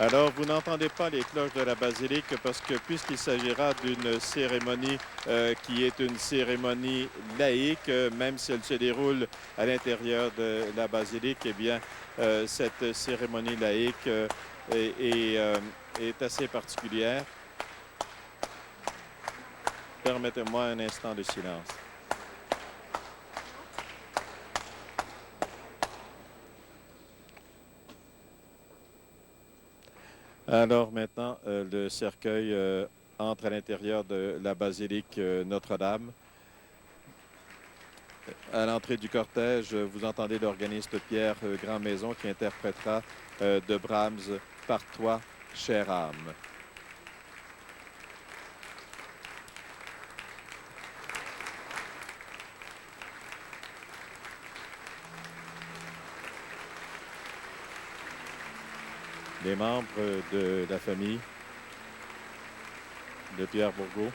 Alors, vous n'entendez pas les cloches de la basilique parce que puisqu'il s'agira d'une cérémonie qui est une cérémonie laïque, même si elle se déroule à l'intérieur de la basilique, eh bien, cette cérémonie laïque est assez particulière. Permettez-moi un instant de silence. Alors maintenant, le cercueil entre à l'intérieur de la basilique Notre-Dame. À l'entrée du cortège, vous entendez l'organiste Pierre Grand-Maison qui interprétera de Brahms Par toi, chère âme. Les membres de la famille de Pierre Bourgault.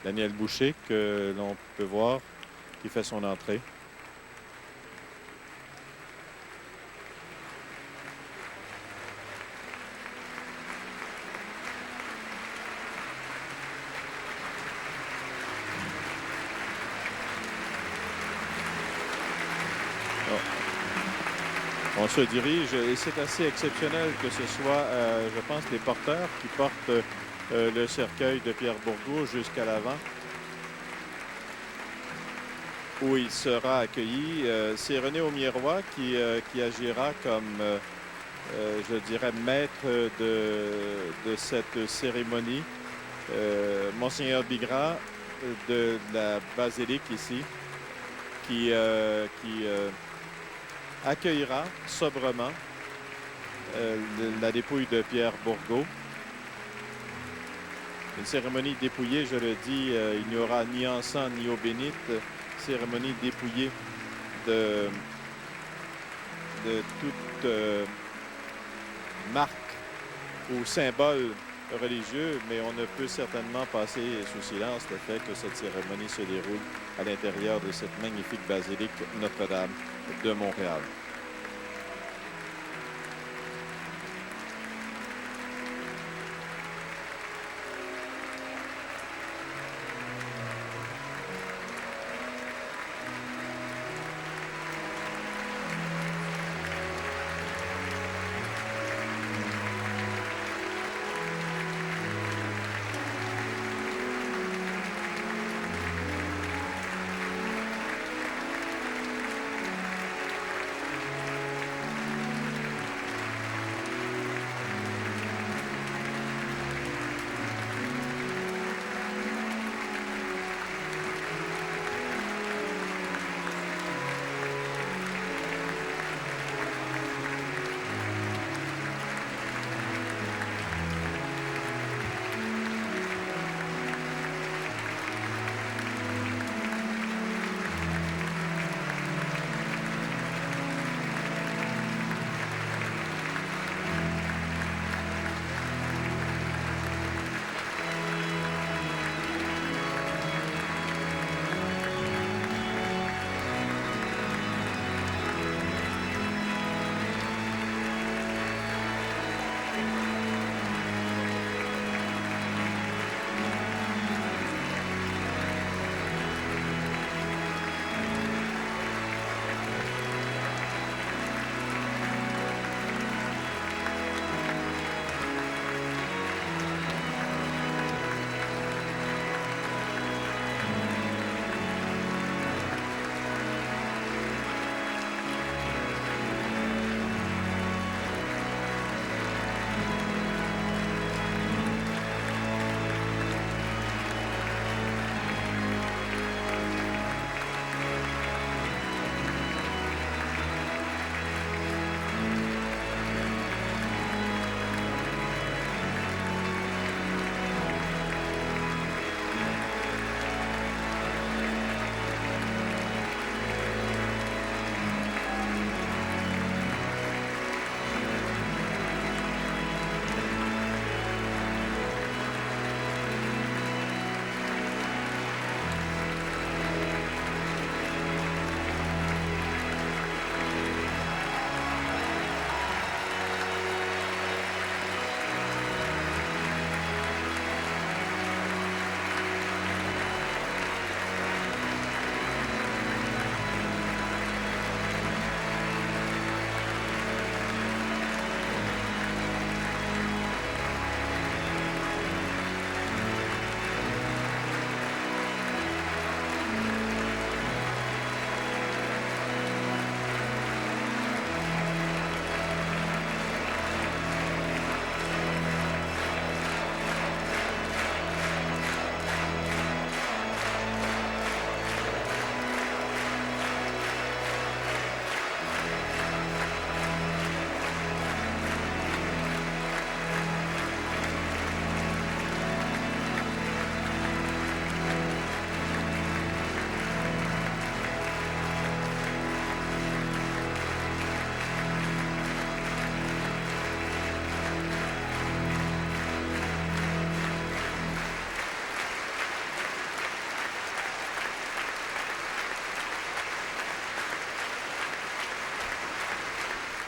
Daniel Boucher, que l'on peut voir, qui fait son entrée. On se dirige, et c'est assez exceptionnel que ce soit, je pense, les porteurs qui portent le cercueil de Pierre Bourgault jusqu'à l'avant, où il sera accueilli. C'est René Aumiérois qui agira comme, je dirais, maître de cette cérémonie. Monseigneur Bigras de la basilique ici, qui accueillera sobrement la dépouille de Pierre Bourgault. Une cérémonie dépouillée, je le dis, il n'y aura ni encens ni eau bénite. Cérémonie dépouillée de toute marque ou symbole religieux, mais on ne peut certainement passer sous silence le fait que cette cérémonie se déroule à l'intérieur de cette magnifique basilique Notre-Dame de Montréal.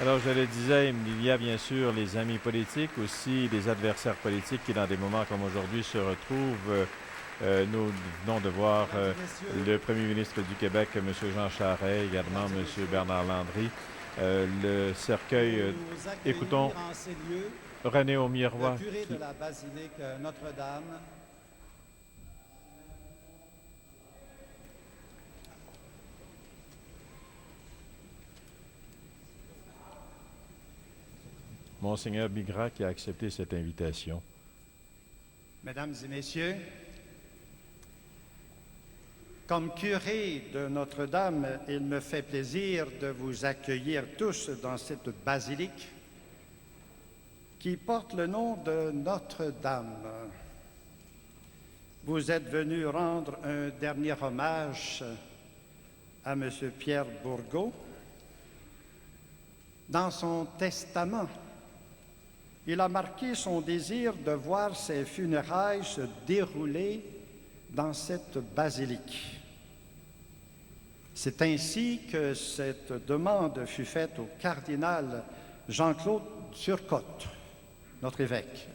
Alors, je le disais, il y a bien sûr les amis politiques, aussi les adversaires politiques qui, dans des moments comme aujourd'hui, se retrouvent. Nous venons de voir le premier ministre du Québec, M. Jean Charest, également M. Bernard Landry. Le cercueil, écoutons en ces lieux René Aumier-Roy. le curé de la basilique Notre-Dame, Monseigneur Bigra qui a accepté cette invitation. Mesdames et Messieurs, comme curé de Notre-Dame, il me fait plaisir de vous accueillir tous dans cette basilique qui porte le nom de Notre-Dame. Vous êtes venus rendre un dernier hommage à M. Pierre Bourgault. Dans son testament, il a marqué son désir de voir ses funérailles se dérouler dans cette basilique. C'est ainsi que cette demande fut faite au cardinal Jean-Claude Turcotte, notre évêque.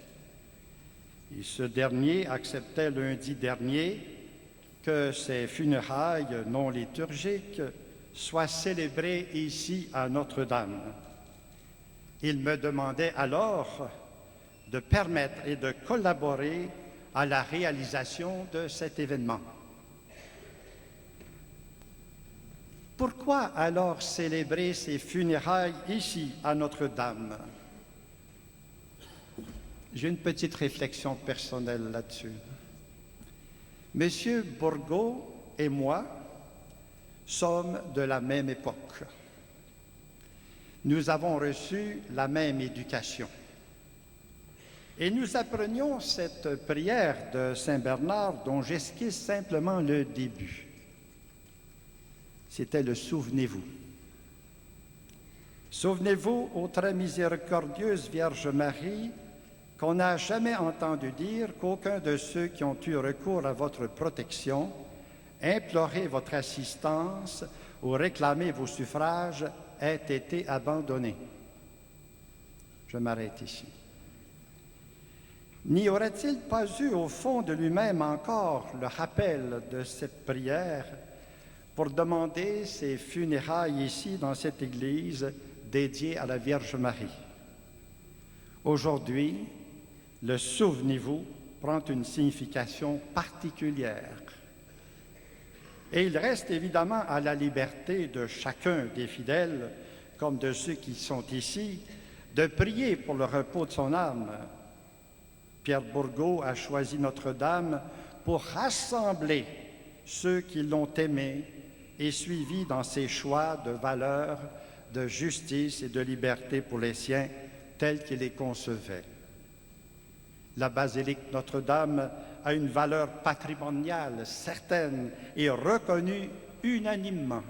Et ce dernier acceptait lundi dernier que ces funérailles non liturgiques soient célébrées ici à Notre-Dame. Il me demandait alors de permettre et de collaborer à la réalisation de cet événement. Pourquoi alors célébrer ces funérailles ici à Notre-Dame? J'ai une petite réflexion personnelle là-dessus. Monsieur Bourgault et moi sommes de la même époque. Nous avons reçu la même éducation. Et nous apprenions cette prière de Saint Bernard dont j'esquisse simplement le début. C'était le « Souvenez-vous ». Souvenez-vous, ô très miséricordieuse Vierge Marie, qu'on n'a jamais entendu dire qu'aucun de ceux qui ont eu recours à votre protection, imploré votre assistance ou réclamé vos suffrages, ait été abandonné. Je m'arrête ici. N'y aurait-il pas eu au fond de lui-même encore le rappel de cette prière pour demander ses funérailles ici dans cette église dédiée à la Vierge Marie? Aujourd'hui, le souvenez-vous prend une signification particulière. Et il reste évidemment à la liberté de chacun des fidèles, comme de ceux qui sont ici, de prier pour le repos de son âme. Pierre Bourgault a choisi Notre-Dame pour rassembler ceux qui l'ont aimé et suivi dans ses choix de valeurs, de justice et de liberté pour les siens, tels qu'il les concevait. La basilique Notre-Dame a une valeur patrimoniale certaine et reconnue unanimement.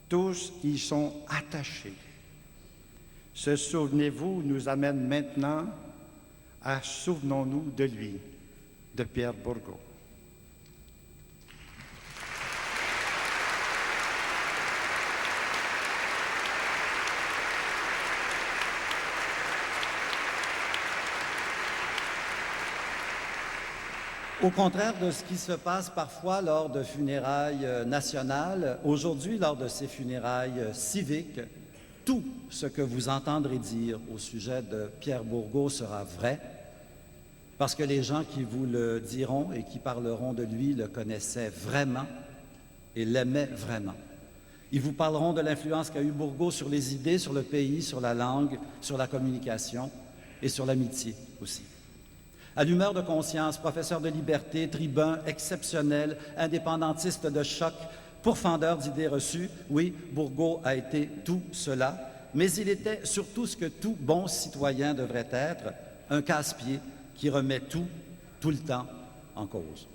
Tous y sont attachés. Ce souvenez-vous nous amène maintenant à souvenons-nous de lui, de Pierre Bourgault. Au contraire de ce qui se passe parfois lors de funérailles nationales, aujourd'hui, lors de ces funérailles civiques, tout ce que vous entendrez dire au sujet de Pierre Bourgault sera vrai, parce que les gens qui vous le diront et qui parleront de lui le connaissaient vraiment et l'aimaient vraiment. Ils vous parleront de l'influence qu'a eu Bourgault sur les idées, sur le pays, sur la langue, sur la communication et sur l'amitié aussi. Allumeur de conscience, professeur de liberté, tribun exceptionnel, indépendantiste de choc, pourfendeur d'idées reçues, oui, Bourgault a été tout cela, mais il était surtout ce que tout bon citoyen devrait être, un casse-pied qui remet tout le temps, en cause.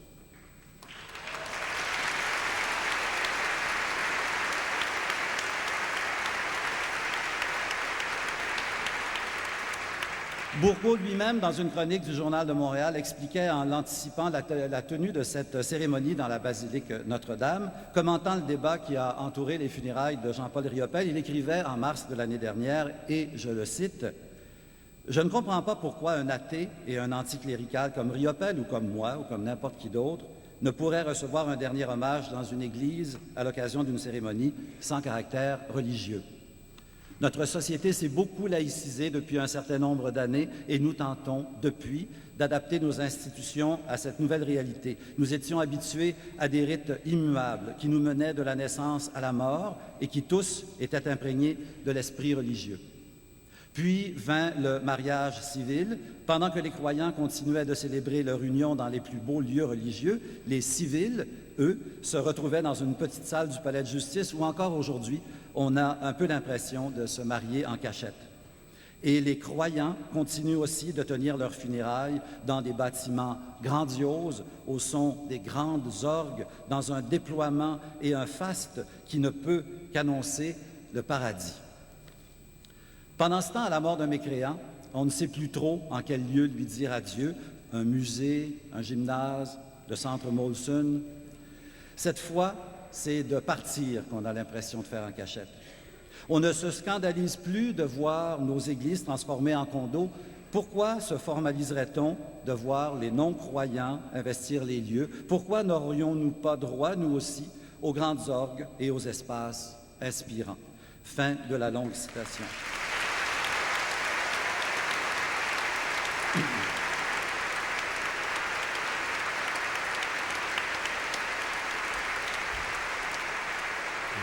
Bourgault lui-même, dans une chronique du Journal de Montréal, expliquait en l'anticipant la tenue de cette cérémonie dans la basilique Notre-Dame. Commentant le débat qui a entouré les funérailles de Jean-Paul Riopelle, il écrivait en mars de l'année dernière, et je le cite, « Je ne comprends pas pourquoi un athée et un anticlérical comme Riopelle ou comme moi ou comme n'importe qui d'autre ne pourrait recevoir un dernier hommage dans une église à l'occasion d'une cérémonie sans caractère religieux. Notre société s'est beaucoup laïcisée depuis un certain nombre d'années et nous tentons, depuis, d'adapter nos institutions à cette nouvelle réalité. Nous étions habitués à des rites immuables qui nous menaient de la naissance à la mort et qui tous étaient imprégnés de l'esprit religieux. Puis vint le mariage civil. Pendant que les croyants continuaient de célébrer leur union dans les plus beaux lieux religieux, les civils, eux, se retrouvaient dans une petite salle du palais de justice où encore aujourd'hui, on a un peu l'impression de se marier en cachette. Et les croyants continuent aussi de tenir leurs funérailles dans des bâtiments grandioses, au son des grandes orgues, dans un déploiement et un faste qui ne peut qu'annoncer le paradis. Pendant ce temps, à la mort d'un mécréant, on ne sait plus trop en quel lieu lui dire adieu, un musée, un gymnase, le centre Molson. Cette fois, c'est de partir qu'on a l'impression de faire en cachette. On ne se scandalise plus de voir nos églises transformées en condos. Pourquoi se formaliserait-on de voir les non-croyants investir les lieux? Pourquoi n'aurions-nous pas droit, nous aussi, aux grandes orgues et aux espaces inspirants? Fin de la longue citation.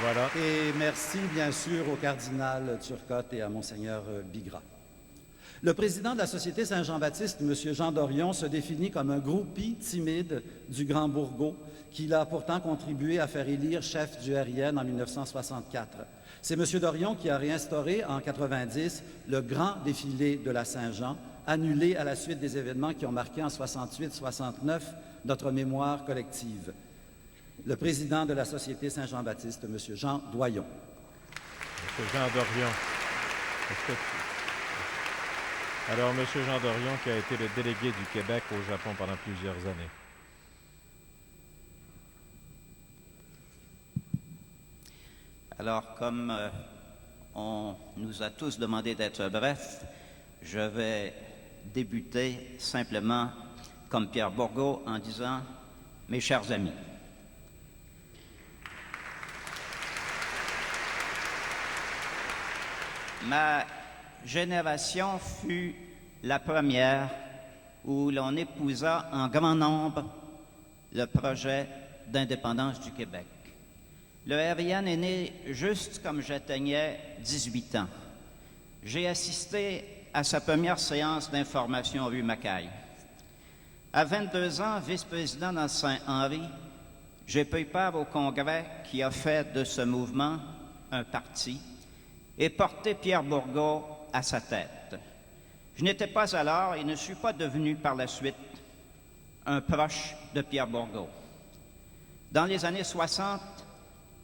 Voilà. Et merci, bien sûr, au cardinal Turcotte et à Monseigneur Bigras. Le président de la Société Saint-Jean-Baptiste, M. Jean Dorion, se définit comme un groupie timide du Grand Bourgault, qu'il a pourtant contribué à faire élire chef du RIN en 1964. C'est M. Dorion qui a réinstauré en 1990 le grand défilé de la Saint-Jean, annulé à la suite des événements qui ont marqué en 68-69 notre mémoire collective. Le président de la Société Saint-Jean-Baptiste, M. Jean Doyon. M. Jean Dorion. Alors, M. Jean Dorion, qui a été le délégué du Québec au Japon pendant plusieurs années. Alors, comme on nous a tous demandé d'être bref, je vais débuter simplement comme Pierre Bourgault en disant « Mes chers amis ». Ma génération fut la première où l'on épousa en grand nombre le projet d'indépendance du Québec. Le RIN est né juste comme j'atteignais 18 ans. J'ai assisté à sa première séance d'information rue Mackay. À 22 ans, vice-président dans Saint-Henri, j'ai pris part au congrès qui a fait de ce mouvement un parti et porté Pierre Bourgault à sa tête. Je n'étais pas alors et ne suis pas devenu par la suite un proche de Pierre Bourgault. Dans les années 60,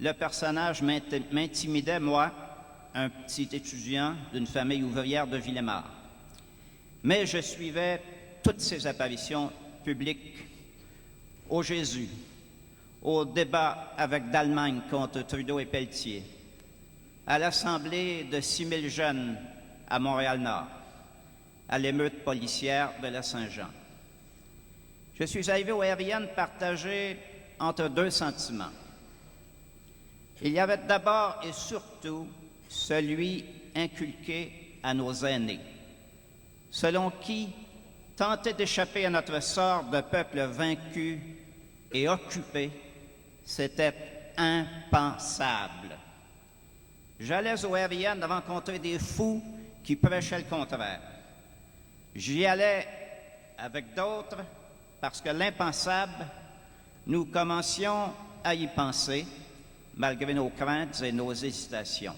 le personnage m'intimidait, moi, un petit étudiant d'une famille ouvrière de Villemort. Mais je suivais toutes ses apparitions publiques au Jésus, au débat avec d'Allemagne contre Trudeau et Pelletier, à l'Assemblée de 6 000 jeunes à Montréal-Nord, à l'émeute policière de la Saint-Jean. Je suis arrivé au RIN partagé entre deux sentiments. Il y avait d'abord et surtout celui inculqué à nos aînés, selon qui tenter d'échapper à notre sort de peuple vaincu et occupé, c'était impensable. J'allais au RIN rencontrer des fous qui prêchaient le contraire. J'y allais avec d'autres parce que l'impensable, nous commencions à y penser, malgré nos craintes et nos hésitations.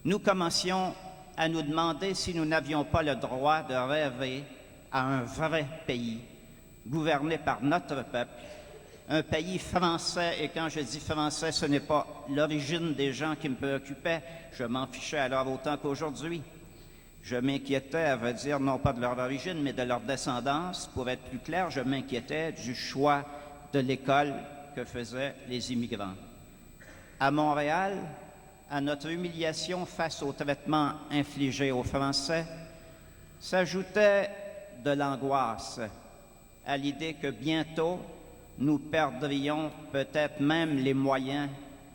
Nous commencions à nous demander si nous n'avions pas le droit de rêver à un vrai pays, gouverné par notre peuple, un pays français, et quand je dis français, ce n'est pas l'origine des gens qui me préoccupaient, je m'en fichais alors autant qu'aujourd'hui. Je m'inquiétais, à vrai dire, non pas de leur origine, mais de leur descendance. Pour être plus clair, je m'inquiétais du choix de l'école que faisaient les immigrants. À Montréal, à notre humiliation face au traitement infligé aux Français, s'ajoutait de l'angoisse à l'idée que bientôt, nous perdrions peut-être même les moyens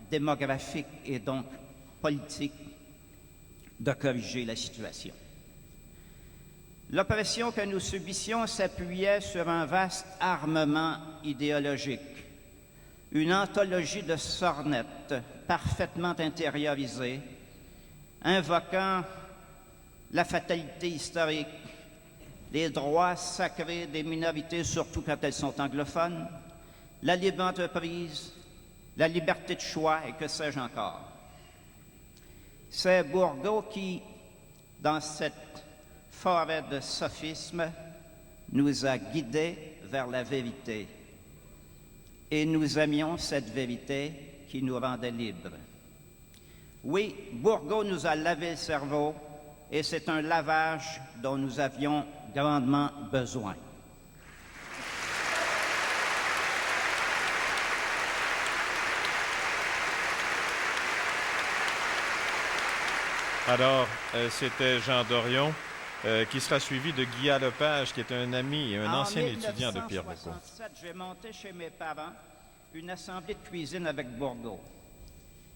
démographiques et donc politiques de corriger la situation. L'oppression que nous subissions s'appuyait sur un vaste armement idéologique, une anthologie de sornettes parfaitement intériorisées, invoquant la fatalité historique, les droits sacrés des minorités, surtout quand elles sont anglophones, la libre entreprise, la liberté de choix et que sais-je encore. C'est Bourgault qui, dans cette forêt de sophismes, nous a guidés vers la vérité. Et nous aimions cette vérité qui nous rendait libres. Oui, Bourgault nous a lavé le cerveau et c'est un lavage dont nous avions grandement besoin. Alors, c'était Jean Dorion, qui sera suivi de Guy Lepage, qui est un ami et un ancien étudiant de Pierre Bourgault. En 1967, j'ai monté chez mes parents une assemblée de cuisine avec Bourgault.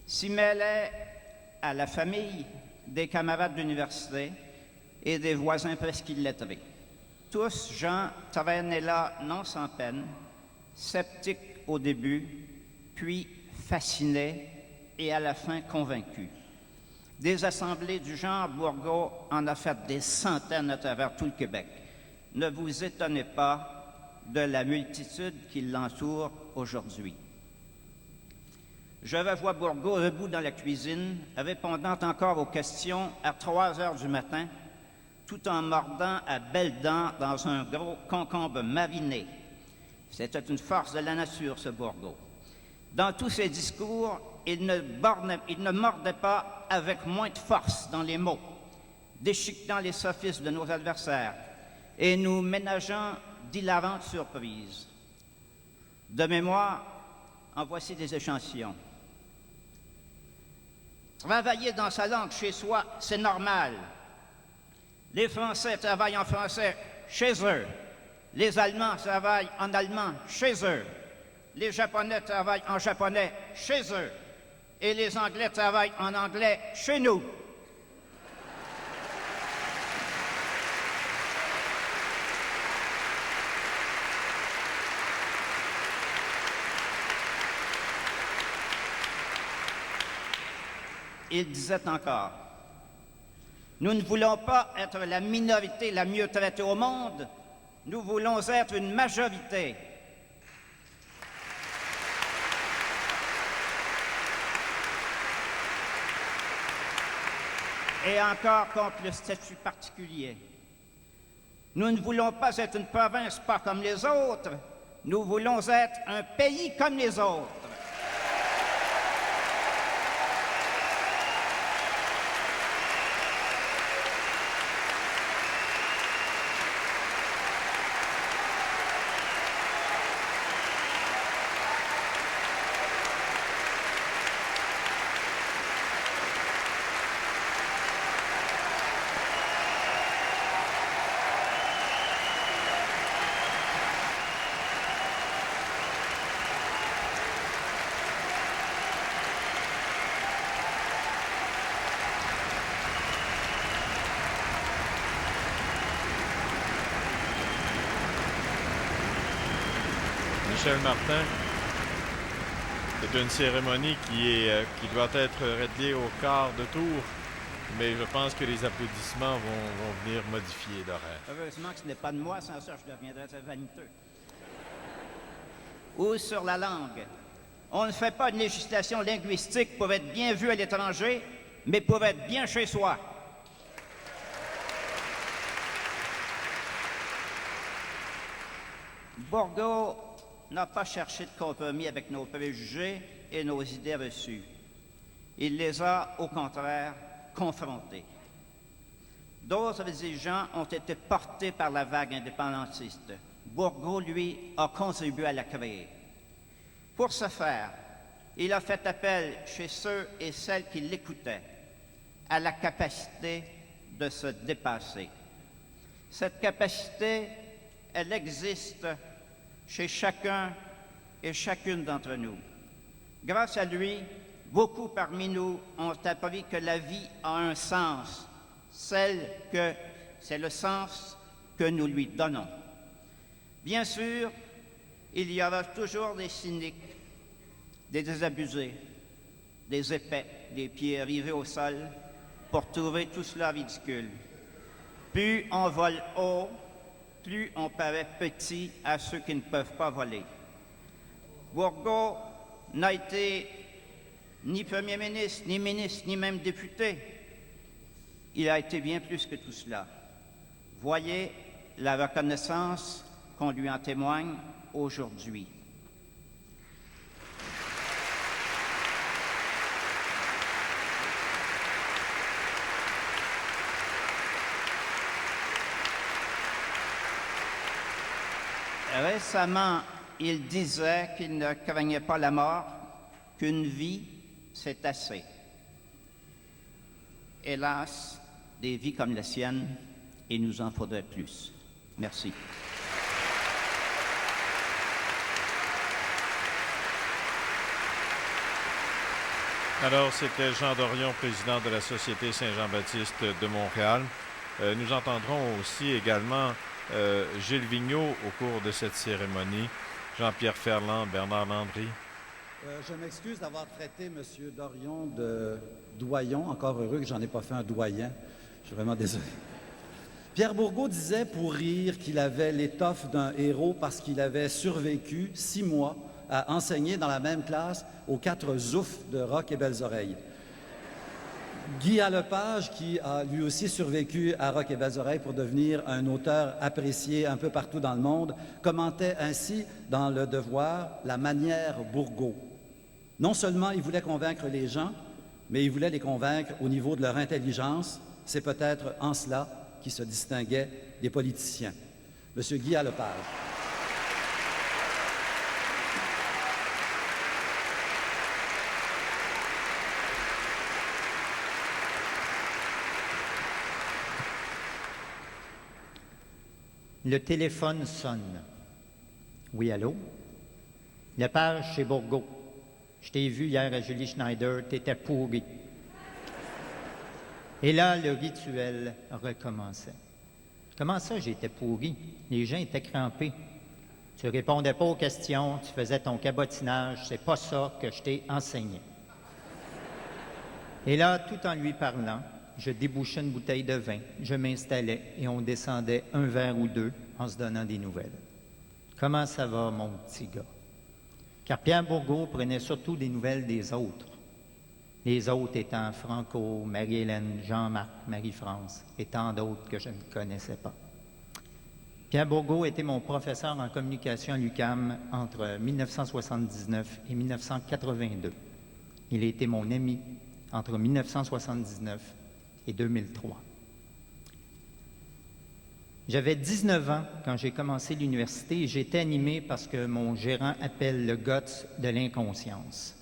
S'y mêlaient à la famille, des camarades d'université et des voisins presque illettrés. Tous gens traînaient là non sans peine, sceptiques au début, puis fascinés et à la fin convaincus. Des assemblées du genre, Bourgault en a fait des centaines à travers tout le Québec. Ne vous étonnez pas de la multitude qui l'entoure aujourd'hui. Je revois Bourgault debout dans la cuisine, répondant encore aux questions à 3 heures du matin, tout en mordant à belles dents dans un gros concombre mariné. C'était une force de la nature, ce Bourgault. Dans tous ses discours, il ne mordait pas avec moins de force dans les mots, déchiquetant les sophismes de nos adversaires et nous ménageant d'hilarantes surprises. De mémoire, en voici des échantillons. Travailler dans sa langue chez soi, c'est normal. Les Français travaillent en français chez eux. Les Allemands travaillent en allemand chez eux. Les Japonais travaillent en japonais chez eux. Et les Anglais travaillent en anglais chez nous. Il disait encore, « Nous ne voulons pas être la minorité la mieux traitée au monde, nous voulons être une majorité. » Et encore contre le statut particulier. Nous ne voulons pas être une province pas comme les autres, nous voulons être un pays comme les autres. Michel Martin, c'est une cérémonie qui doit être réglée au quart de tour, mais je pense que les applaudissements vont venir modifier l'horaire. Heureusement que ce n'est pas de moi, sans ça je deviendrais très vaniteux. Ou sur la langue. On ne fait pas une législation linguistique pour être bien vu à l'étranger, mais pour être bien chez soi. Bourgault n'a pas cherché de compromis avec nos préjugés et nos idées reçues. Il les a, au contraire, confrontés. D'autres gens ont été portés par la vague indépendantiste. Bourgault, lui, a contribué à la créer. Pour ce faire, il a fait appel chez ceux et celles qui l'écoutaient à la capacité de se dépasser. Cette capacité, elle existe chez chacun et chacune d'entre nous. Grâce à lui, beaucoup parmi nous ont appris que la vie a un sens, c'est le sens que nous lui donnons. Bien sûr, il y aura toujours des cyniques, des désabusés, des épais, des pieds arrivés au sol pour trouver tout cela ridicule. Plus on vole haut, plus on paraît petit à ceux qui ne peuvent pas voler. Bourgault n'a été ni premier ministre, ni ministre, ni même député. Il a été bien plus que tout cela. Voyez la reconnaissance qu'on lui en témoigne aujourd'hui. Récemment, il disait qu'il ne craignait pas la mort, qu'une vie, c'est assez. Hélas, des vies comme la sienne, il nous en faudrait plus. Merci. Alors, c'était Jean Dorion, président de la Société Saint-Jean-Baptiste de Montréal. Nous entendrons aussi également Gilles Vigneault au cours de cette cérémonie, Jean-Pierre Ferland, Bernard Landry. Je m'excuse d'avoir traité M. Dorion de doyen. Encore heureux que j'en ai pas fait un doyen. Je suis vraiment désolé. Pierre Bourgault disait pour rire qu'il avait l'étoffe d'un héros parce qu'il avait survécu 6 mois à enseigner dans la même classe aux 4 zoufs de Roch et Belles-Oreilles. Guy Lepage, qui a lui aussi survécu à Roch et Belles-Oreilles pour devenir un auteur apprécié un peu partout dans le monde, commentait ainsi dans Le Devoir la manière Bourgault. Non seulement il voulait convaincre les gens, mais il voulait les convaincre au niveau de leur intelligence. C'est peut-être en cela qu'il se distinguait des politiciens. Monsieur Guy Lepage. Le téléphone sonne. Oui, allô? Lepage, chez Bourgault. Je t'ai vu hier à Julie Schneider, t'étais pourri. Et là, le rituel recommençait. Comment ça, j'étais pourri? Les gens étaient crampés. Tu répondais pas aux questions, tu faisais ton cabotinage, c'est pas ça que je t'ai enseigné. Et là, tout en lui parlant, je débouchais une bouteille de vin, je m'installais et on descendait un verre ou deux en se donnant des nouvelles. Comment ça va, mon petit gars? Car Pierre Bourgault prenait surtout des nouvelles des autres. Les autres étant Franco, Marie-Hélène, Jean-Marc, Marie-France et tant d'autres que je ne connaissais pas. Pierre Bourgault était mon professeur en communication à l'UQAM entre 1979 et 1982. Il a été mon ami entre 1979 et 2003. J'avais 19 ans quand j'ai commencé l'université et j'étais animé par ce que mon gérant appelle le guts de l'inconscience.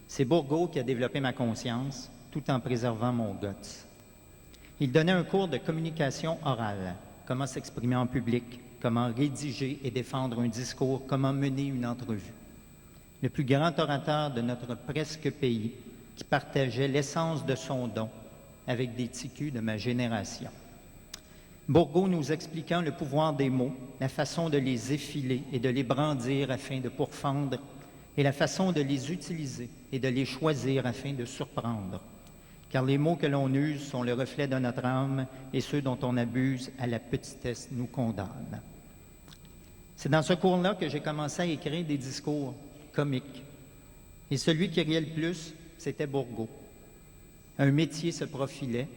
C'est Bourgault qui a développé ma conscience tout en préservant mon guts. Il donnait un cours de communication orale, comment s'exprimer en public, comment rédiger et défendre un discours, comment mener une entrevue. Le plus grand orateur de notre presque pays qui partageait l'essence de son don avec des ticus de ma génération. Bourgault nous expliquant le pouvoir des mots, la façon de les effiler et de les brandir afin de pourfendre, et la façon de les utiliser et de les choisir afin de surprendre. Car les mots que l'on use sont le reflet de notre âme et ceux dont on abuse à la petitesse nous condamnent. C'est dans ce cours-là que j'ai commencé à écrire des discours comiques. Et celui qui riait le plus, c'était Bourgault. Un métier se profilait,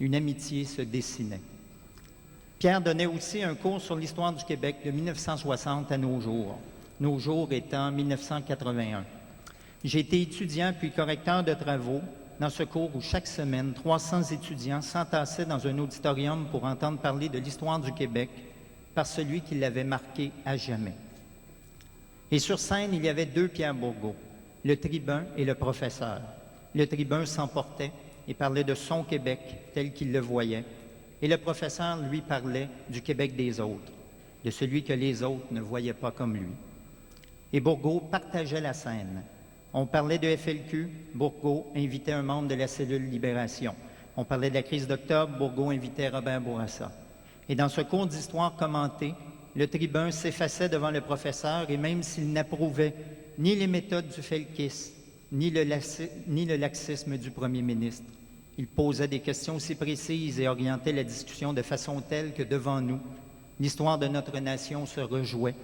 une amitié se dessinait. Pierre donnait aussi un cours sur l'histoire du Québec de 1960 à nos jours étant 1981. J'ai été étudiant puis correcteur de travaux dans ce cours où chaque semaine, 300 étudiants s'entassaient dans un auditorium pour entendre parler de l'histoire du Québec par celui qui l'avait marqué à jamais. Et sur scène, il y avait deux Pierre Bourgault, le tribun et le professeur. Le tribun s'emportait et parlait de son Québec tel qu'il le voyait, et le professeur lui parlait du Québec des autres, de celui que les autres ne voyaient pas comme lui. Et Bourgault partageait la scène. On parlait de FLQ, Bourgault invitait un membre de la cellule Libération. On parlait de la crise d'octobre, Bourgault invitait Robert Bourassa. Et dans ce cours d'histoire commenté, le tribun s'effaçait devant le professeur et même s'il n'approuvait ni les méthodes du felkisme, ni le laxisme du premier ministre, il posait des questions aussi précises et orientait la discussion de façon telle que devant nous, l'histoire de notre nation se rejouait.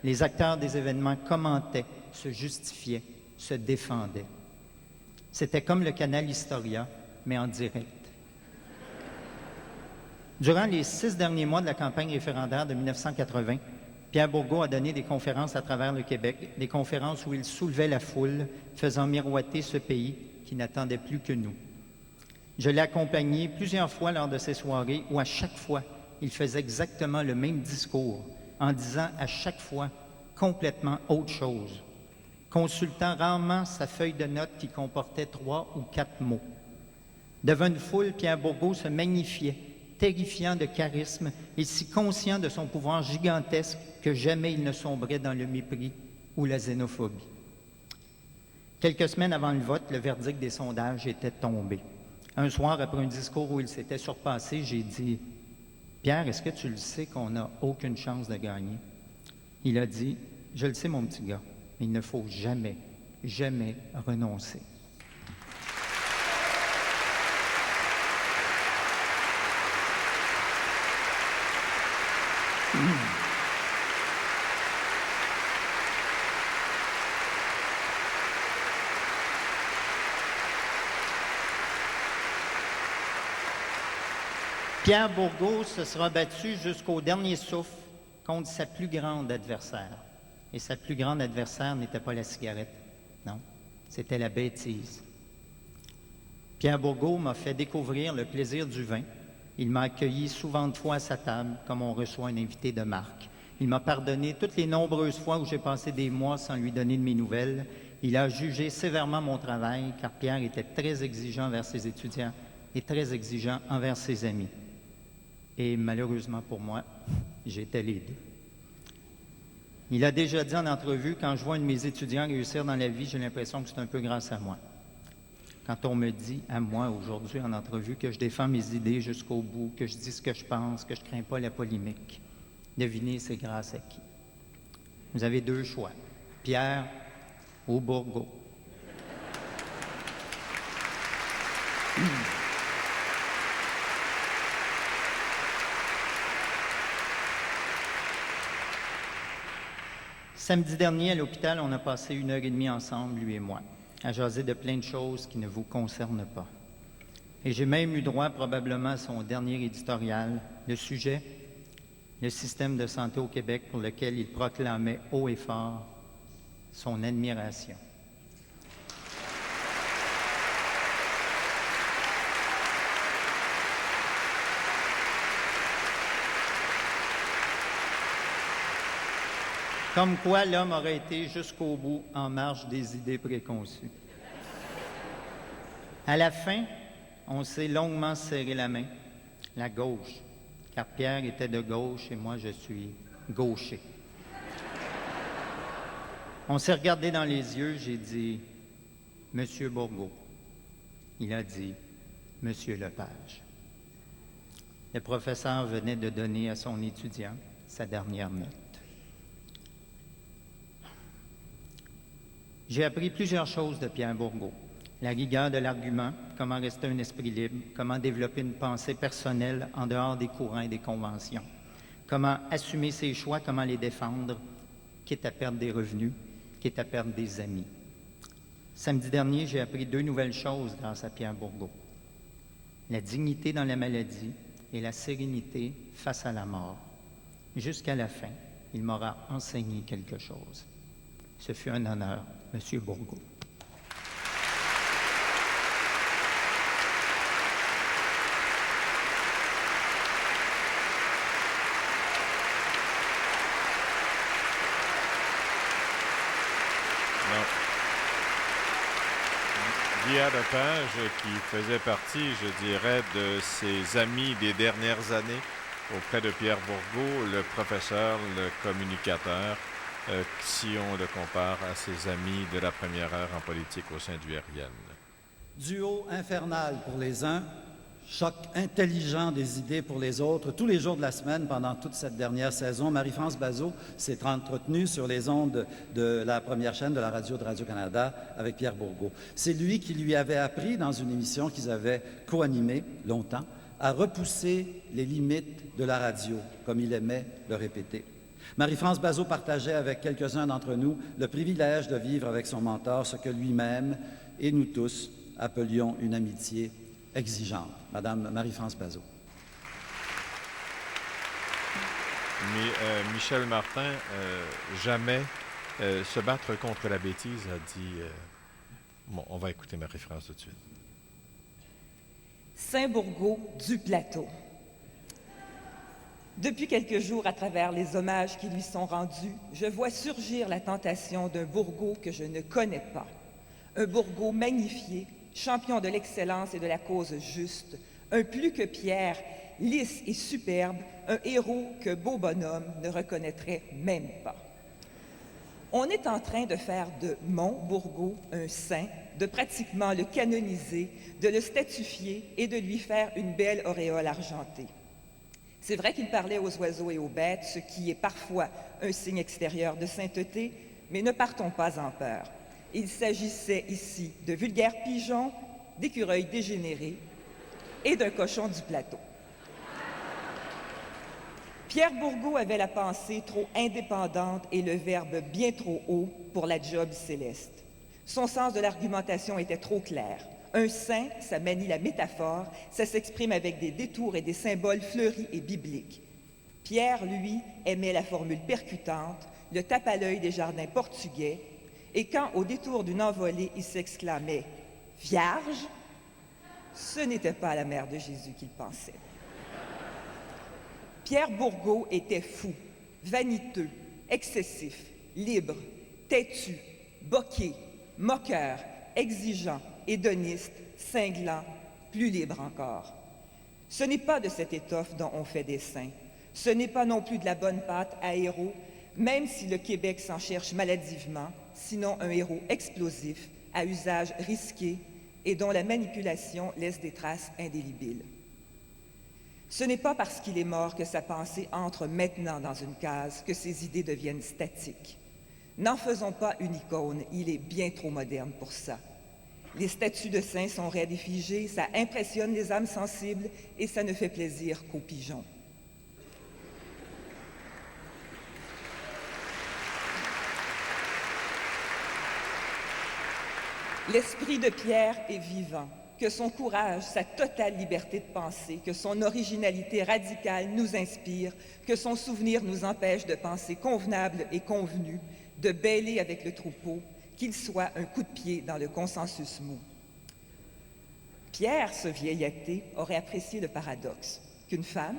Les acteurs des événements commentaient, se justifiaient, se défendaient. C'était comme le canal Historia, mais en direct. Durant les 6 derniers mois de la campagne référendaire de 1980, Pierre Bourgault a donné des conférences à travers le Québec, des conférences où il soulevait la foule, faisant miroiter ce pays qui n'attendait plus que nous. Je l'ai accompagné plusieurs fois lors de ces soirées où à chaque fois, il faisait exactement le même discours, en disant à chaque fois complètement autre chose, consultant rarement sa feuille de notes qui comportait 3 ou 4 mots. Devant une foule, Pierre Bourgault se magnifiait, terrifiant de charisme et si conscient de son pouvoir gigantesque que jamais il ne sombrait dans le mépris ou la xénophobie. Quelques semaines avant le vote, le verdict des sondages était tombé. Un soir, après un discours où il s'était surpassé, j'ai dit « Pierre, est-ce que tu le sais qu'on n'a aucune chance de gagner? » Il a dit « Je le sais, mon petit gars, mais il ne faut jamais, jamais renoncer. » Pierre Bourgault se sera battu jusqu'au dernier souffle contre sa plus grande adversaire. Et sa plus grande adversaire n'était pas la cigarette, non, c'était la bêtise. Pierre Bourgault m'a fait découvrir le plaisir du vin. Il m'a accueilli souvent de fois à sa table, comme on reçoit un invité de marque. Il m'a pardonné toutes les nombreuses fois où j'ai passé des mois sans lui donner de mes nouvelles. Il a jugé sévèrement mon travail, car Pierre était très exigeant envers ses étudiants et très exigeant envers ses amis. Et malheureusement pour moi, j'étais les deux. Il a déjà dit en entrevue, quand je vois un de mes étudiants réussir dans la vie, j'ai l'impression que c'est un peu grâce à moi. Quand on me dit à moi aujourd'hui en entrevue que je défends mes idées jusqu'au bout, que je dis ce que je pense, que je ne crains pas la polémique, devinez c'est grâce à qui? Vous avez 2 choix, Pierre ou Bourgault. Samedi dernier, à l'hôpital, on a passé 1h30 ensemble, lui et moi, à jaser de plein de choses qui ne vous concernent pas. Et j'ai même eu droit probablement à son dernier éditorial, le sujet, le système de santé au Québec pour lequel il proclamait haut et fort son admiration. Comme quoi l'homme aurait été jusqu'au bout en marge des idées préconçues. À la fin, on s'est longuement serré la main, la gauche, car Pierre était de gauche et moi je suis gaucher. On s'est regardé dans les yeux, j'ai dit « Monsieur Bourgault ». Il a dit « Monsieur Lepage ». Le professeur venait de donner à son étudiant sa dernière note. J'ai appris plusieurs choses de Pierre Bourgault. La rigueur de l'argument, comment rester un esprit libre, comment développer une pensée personnelle en dehors des courants et des conventions, comment assumer ses choix, comment les défendre, quitte à perdre des revenus, quitte à perdre des amis. Samedi dernier, j'ai appris 2 nouvelles choses grâce à Pierre Bourgault. La dignité dans la maladie et la sérénité face à la mort. Jusqu'à la fin, il m'aura enseigné quelque chose. Ce fut un honneur, Monsieur Bourgault. Guy Lepage, qui faisait partie, je dirais, de ses amis des dernières années auprès de Pierre Bourgault, le professeur, le communicateur, si on le compare à ses amis de la première heure en politique au sein du RIN. Duo infernal pour les uns, choc intelligent des idées pour les autres. Tous les jours de la semaine, pendant toute cette dernière saison, Marie-France Bazot s'est entretenue sur les ondes de la première chaîne de la radio de Radio-Canada avec Pierre Bourgault. C'est lui qui lui avait appris, dans une émission qu'ils avaient co-animée longtemps, à repousser les limites de la radio, comme il aimait le répéter. Marie-France Bazot partageait avec quelques-uns d'entre nous le privilège de vivre avec son mentor ce que lui-même et nous tous appelions une amitié exigeante. Madame Marie-France Bazot. Mais Michel Martin, jamais se battre contre la bêtise, a dit... Bon, on va écouter Marie-France tout de suite. Saint-Bourgault du Plateau. Depuis quelques jours, à travers les hommages qui lui sont rendus, je vois surgir la tentation d'un Bourgault que je ne connais pas. Un Bourgault magnifié, champion de l'excellence et de la cause juste, un plus que Pierre, lisse et superbe, un héros que beau bonhomme ne reconnaîtrait même pas. On est en train de faire de mon Bourgault un saint, de pratiquement le canoniser, de le statufier et de lui faire une belle auréole argentée. C'est vrai qu'il parlait aux oiseaux et aux bêtes, ce qui est parfois un signe extérieur de sainteté, mais ne partons pas en peur. Il s'agissait ici de vulgaires pigeons, d'écureuils dégénérés et d'un cochon du plateau. Pierre Bourgault avait la pensée trop indépendante et le verbe bien trop haut pour la job céleste. Son sens de l'argumentation était trop clair. Un saint, ça manie la métaphore, ça s'exprime avec des détours et des symboles fleuris et bibliques. Pierre, lui, aimait la formule percutante, le tape à l'œil des jardins portugais, et quand, au détour d'une envolée, il s'exclamait « Vierge », ce n'était pas à la mère de Jésus qu'il pensait. Pierre Bourgault était fou, vaniteux, excessif, libre, têtu, boqué, moqueur, exigeant, hédoniste, cinglant, plus libre encore. Ce n'est pas de cette étoffe dont on fait des saints. Ce n'est pas non plus de la bonne pâte à héros, même si le Québec s'en cherche maladivement, sinon un héros explosif, à usage risqué et dont la manipulation laisse des traces indélébiles. Ce n'est pas parce qu'il est mort que sa pensée entre maintenant dans une case, que ses idées deviennent statiques. N'en faisons pas une icône, il est bien trop moderne pour ça. Les statues de saints sont raides et figées, ça impressionne les âmes sensibles et ça ne fait plaisir qu'aux pigeons. L'esprit de Pierre est vivant, que son courage, sa totale liberté de penser, que son originalité radicale nous inspire, que son souvenir nous empêche de penser convenable et convenu, de bêler avec le troupeau, qu'il soit un coup de pied dans le consensus mou. Pierre, ce vieil athée, aurait apprécié le paradoxe qu'une femme,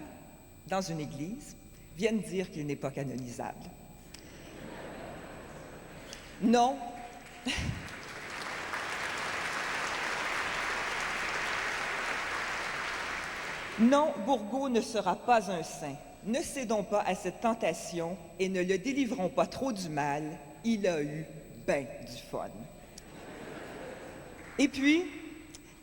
dans une église, vienne dire qu'il n'est pas canonisable. Non. Non, Bourgault ne sera pas un saint. Ne cédons pas à cette tentation et ne le délivrons pas trop du mal. Il a eu ben du fun. Et puis,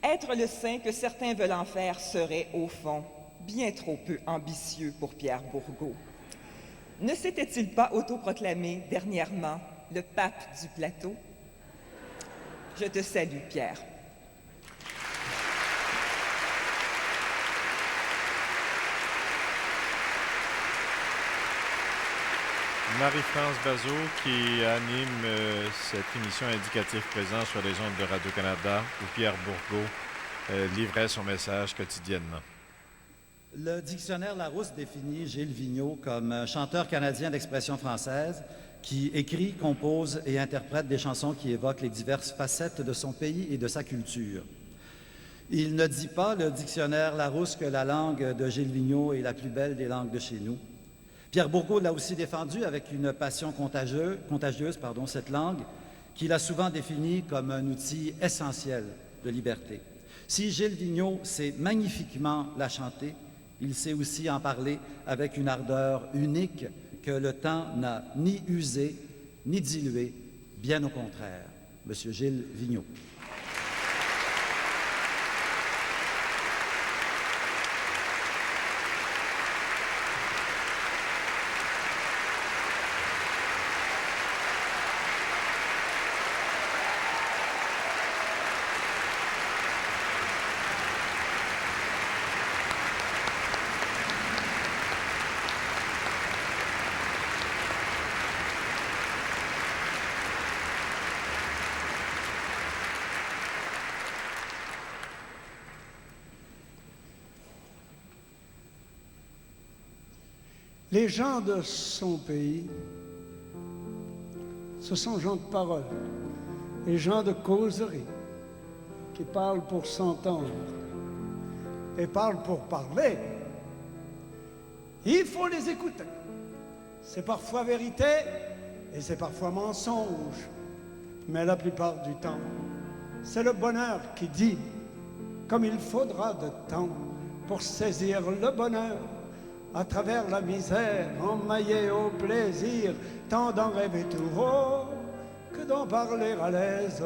être le saint que certains veulent en faire serait, au fond, bien trop peu ambitieux pour Pierre Bourgault. Ne s'était-il pas autoproclamé dernièrement le pape du plateau? Je te salue, Pierre. Marie-France Bazot qui anime cette émission indicative présent sur les ondes de Radio-Canada où Pierre Bourgault livrait son message quotidiennement. Le dictionnaire Larousse définit Gilles Vigneault comme un chanteur canadien d'expression française qui écrit, compose et interprète des chansons qui évoquent les diverses facettes de son pays et de sa culture. Il ne dit pas, le dictionnaire Larousse, que la langue de Gilles Vigneault est la plus belle des langues de chez nous. Pierre Bourgault l'a aussi défendu avec une passion contagieuse, cette langue, qu'il a souvent définie comme un outil essentiel de liberté. Si Gilles Vigneault sait magnifiquement la chanter, il sait aussi en parler avec une ardeur unique que le temps n'a ni usée ni diluée, bien au contraire. Monsieur Gilles Vigneault. Les gens de son pays, ce sont gens de parole, les gens de causerie, qui parlent pour s'entendre et parlent pour parler. Il faut les écouter. C'est parfois vérité et c'est parfois mensonge, mais la plupart du temps, c'est le bonheur qui dit, comme il faudra de temps pour saisir le bonheur, à travers la misère, emmaillée au plaisir, tant d'en rêver tout haut que d'en parler à l'aise.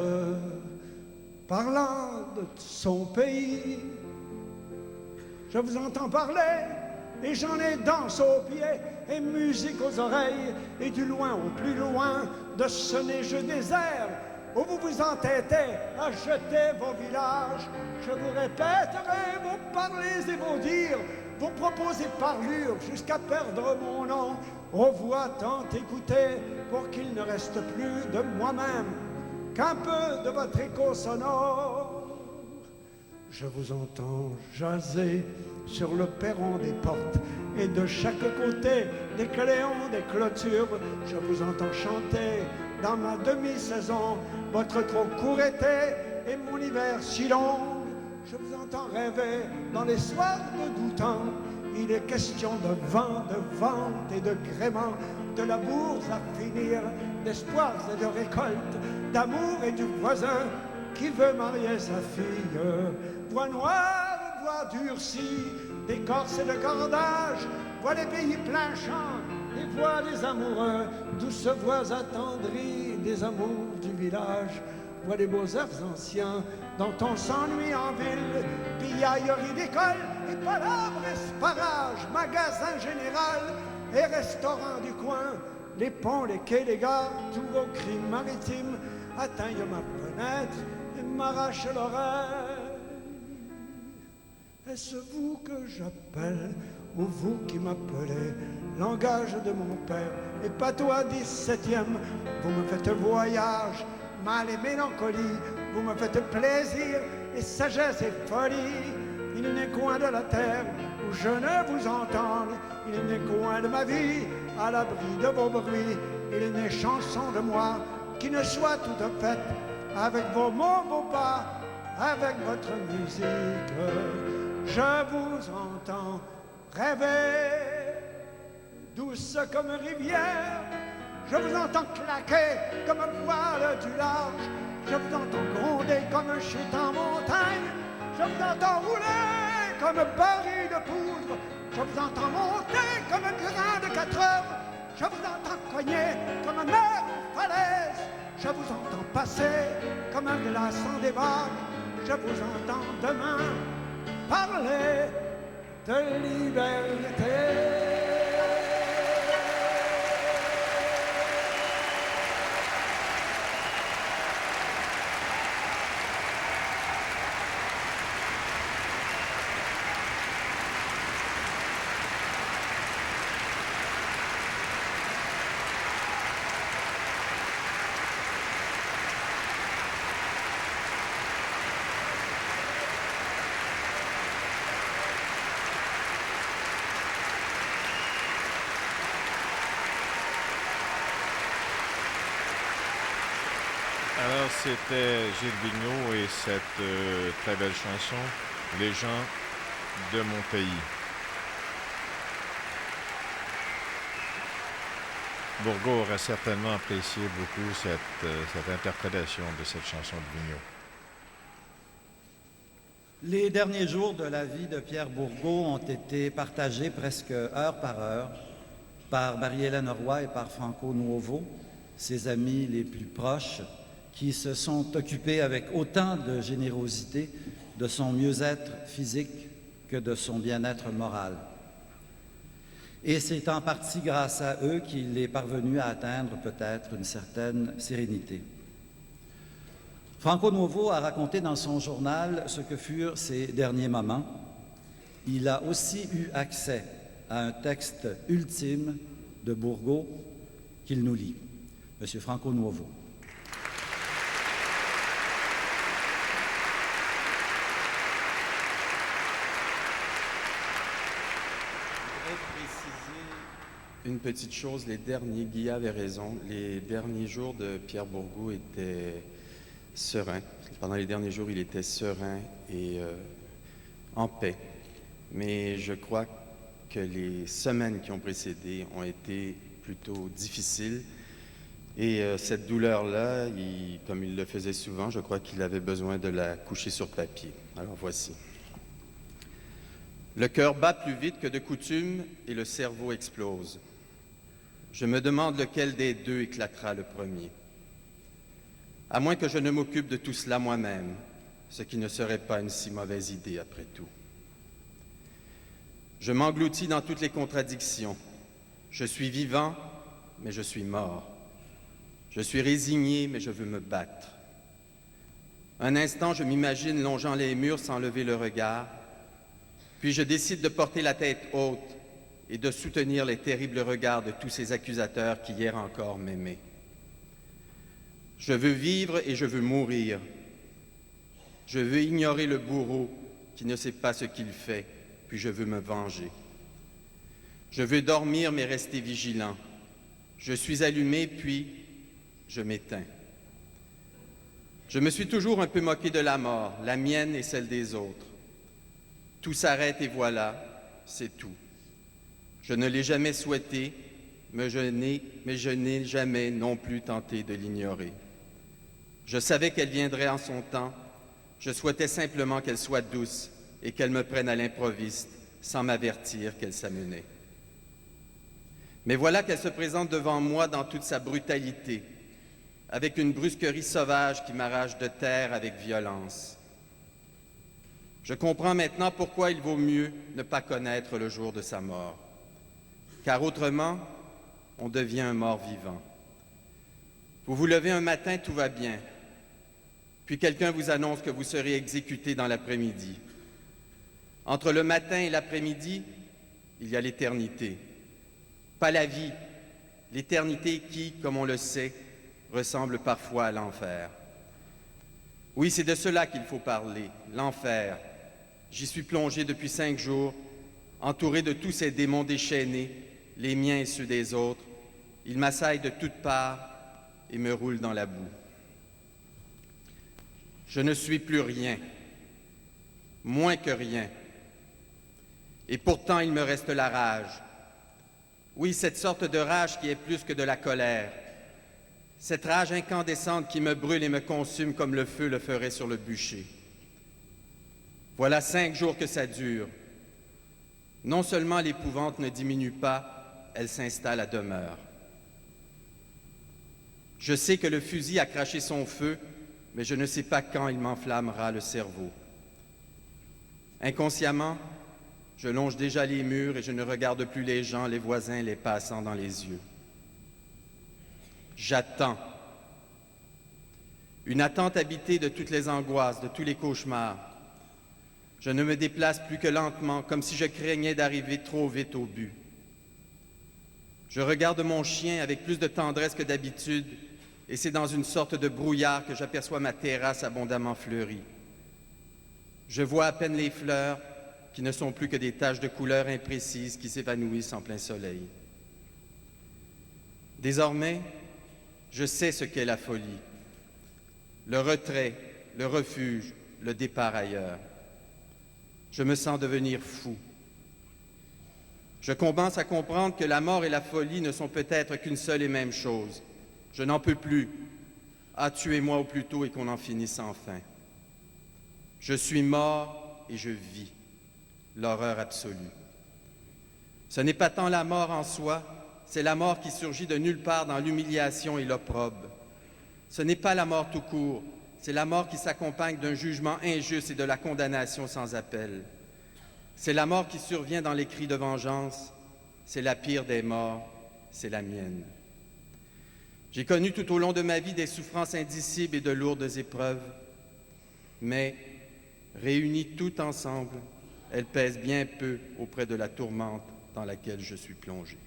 Parlant de son pays, je vous entends parler, et j'en ai danse aux pieds, et musique aux oreilles, et du loin au plus loin de ce neigeux désert, où vous vous entêtez à jeter vos villages, je vous répéterai vos parlers et vos dires, vos propos et parlures, jusqu'à perdre mon nom, aux voix tant écoutées, pour qu'il ne reste plus de moi-même qu'un peu de votre écho sonore. Je vous entends jaser sur le perron des portes, et de chaque côté des cléons, des clôtures, je vous entends chanter dans ma demi-saison votre trop court été et mon hiver si long. Je vous entends rêver dans les soirs de doux temps. Il est question de vent, de vente et de gréement, de la bourse à finir, d'espoirs et de récoltes, d'amour et du voisin qui veut marier sa fille. Voix noire, voix durcie, d'écorce et de cordage, voix des pays plein champ, et voix des amoureux, douces voix attendries des amours du village. Voix des beaux airs anciens dont on s'ennuie en ville, pillaillerie d'école et palabres esparage, magasin général et restaurant du coin, les ponts, les quais, les gares, tous vos cris maritimes atteignent ma fenêtre et m'arrachent l'oreille. Est-ce vous que j'appelle ou vous qui m'appelez, langage de mon père et patois 17e, vous me faites voyage, mal et mélancolie, vous me faites plaisir et sagesse et folie. Il n'est coin de la terre où je ne vous entende, il n'est coin de ma vie à l'abri de vos bruits, il n'est chanson de moi qui ne soit toute faite avec vos mots, vos pas, avec votre musique. Je vous entends rêver, douce comme rivière, je vous entends claquer comme un voile du large, je vous entends gronder comme un chute en montagne, je vous entends rouler comme un baril de poudre, je vous entends monter comme un grain de 4 heures, je vous entends cogner comme un mer en falaise, je vous entends passer comme un glaçon des vagues, je vous entends demain parler de liberté. Alors, c'était Gilles Vigneault et cette très belle chanson, « Les gens de mon pays ». Bourgault aurait certainement apprécié beaucoup cette interprétation de cette chanson de Vigneault. Les derniers jours de la vie de Pierre Bourgault ont été partagés presque heure par heure par Marie-Hélène Roy et par Franco Nuovo, ses amis les plus proches, qui se sont occupés avec autant de générosité de son mieux-être physique que de son bien-être moral. Et c'est en partie grâce à eux qu'il est parvenu à atteindre peut-être une certaine sérénité. Franco Nuovo a raconté dans son journal ce que furent ses derniers moments. Il a aussi eu accès à un texte ultime de Bourgault qu'il nous lit. Monsieur Franco Nuovo. Une petite chose, Guy avait raison, les derniers jours de Pierre Bourgault étaient sereins. Pendant les derniers jours, il était serein et en paix. Mais je crois que les semaines qui ont précédé ont été plutôt difficiles. Et cette douleur-là, comme il le faisait souvent, je crois qu'il avait besoin de la coucher sur papier. Alors voici. Le cœur bat plus vite que de coutume et le cerveau explose. Je me demande lequel des deux éclatera le premier. À moins que je ne m'occupe de tout cela moi-même, ce qui ne serait pas une si mauvaise idée après tout. Je m'engloutis dans toutes les contradictions. Je suis vivant, mais je suis mort. Je suis résigné, mais je veux me battre. Un instant, je m'imagine longeant les murs sans lever le regard, puis je décide de porter la tête haute et de soutenir les terribles regards de tous ces accusateurs qui hier encore m'aimaient. Je veux vivre et je veux mourir. Je veux ignorer le bourreau qui ne sait pas ce qu'il fait, puis je veux me venger. Je veux dormir mais rester vigilant. Je suis allumé, puis je m'éteins. Je me suis toujours un peu moqué de la mort, la mienne et celle des autres. Tout s'arrête et voilà, c'est tout. Je ne l'ai jamais souhaité, mais je n'ai jamais non plus tenté de l'ignorer. Je savais qu'elle viendrait en son temps. Je souhaitais simplement qu'elle soit douce et qu'elle me prenne à l'improviste, sans m'avertir qu'elle s'amenait. Mais voilà qu'elle se présente devant moi dans toute sa brutalité, avec une brusquerie sauvage qui m'arrache de terre avec violence. Je comprends maintenant pourquoi il vaut mieux ne pas connaître le jour de sa mort. Car autrement, on devient un mort vivant. Vous vous levez un matin, tout va bien. Puis quelqu'un vous annonce que vous serez exécuté dans l'après-midi. Entre le matin et l'après-midi, il y a l'éternité. Pas la vie, l'éternité qui, comme on le sait, ressemble parfois à l'enfer. Oui, c'est de cela qu'il faut parler, l'enfer. J'y suis plongé depuis 5 jours, entouré de tous ces démons déchaînés, les miens et ceux des autres. Ils m'assaillent de toutes parts et me roulent dans la boue. Je ne suis plus rien, moins que rien. Et pourtant, il me reste la rage. Oui, cette sorte de rage qui est plus que de la colère. Cette rage incandescente qui me brûle et me consume comme le feu le ferait sur le bûcher. Voilà 5 jours que ça dure. Non seulement l'épouvante ne diminue pas, elle s'installe à demeure. Je sais que le fusil a craché son feu, mais je ne sais pas quand il m'enflammera le cerveau. Inconsciemment, je longe déjà les murs et je ne regarde plus les gens, les voisins, les passants dans les yeux. J'attends. Une attente habitée de toutes les angoisses, de tous les cauchemars. Je ne me déplace plus que lentement, comme si je craignais d'arriver trop vite au but. Je regarde mon chien avec plus de tendresse que d'habitude, et c'est dans une sorte de brouillard que j'aperçois ma terrasse abondamment fleurie. Je vois à peine les fleurs, qui ne sont plus que des taches de couleur imprécises qui s'évanouissent en plein soleil. Désormais, je sais ce qu'est la folie. Le retrait, le refuge, le départ ailleurs. Je me sens devenir fou. Je commence à comprendre que la mort et la folie ne sont peut-être qu'une seule et même chose. Je n'en peux plus. Ah, tuez-moi au plus tôt et qu'on en finisse enfin. Je suis mort et je vis l'horreur absolue. Ce n'est pas tant la mort en soi, c'est la mort qui surgit de nulle part dans l'humiliation et l'opprobre. Ce n'est pas la mort tout court, c'est la mort qui s'accompagne d'un jugement injuste et de la condamnation sans appel. C'est la mort qui survient dans les cris de vengeance, c'est la pire des morts, c'est la mienne. J'ai connu tout au long de ma vie des souffrances indicibles et de lourdes épreuves, mais réunies toutes ensemble, elles pèsent bien peu auprès de la tourmente dans laquelle je suis plongé.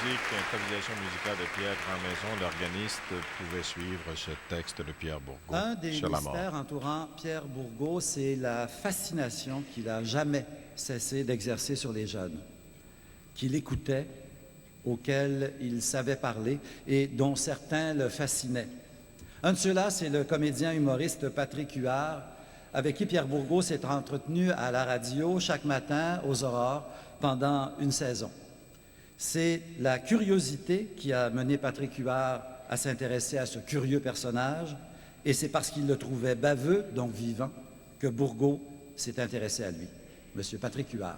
Improvisation musicale de Pierre Grandmaison, l'organiste pouvait suivre ce texte de Pierre Bourgault Un des sur la mort. mystères entourant Pierre Bourgault, c'est la fascination qu'il n'a jamais cessé d'exercer sur les jeunes, qu'il écoutait, auxquels il savait parler et dont certains le fascinaient. Un de ceux-là, c'est le comédien humoriste Patrick Huard, avec qui Pierre Bourgault s'est entretenu à la radio chaque matin aux aurores pendant une saison. C'est la curiosité qui a mené Patrick Huard à s'intéresser à ce curieux personnage, et c'est parce qu'il le trouvait baveux, donc vivant, que Bourgault s'est intéressé à lui. Monsieur Patrick Huard.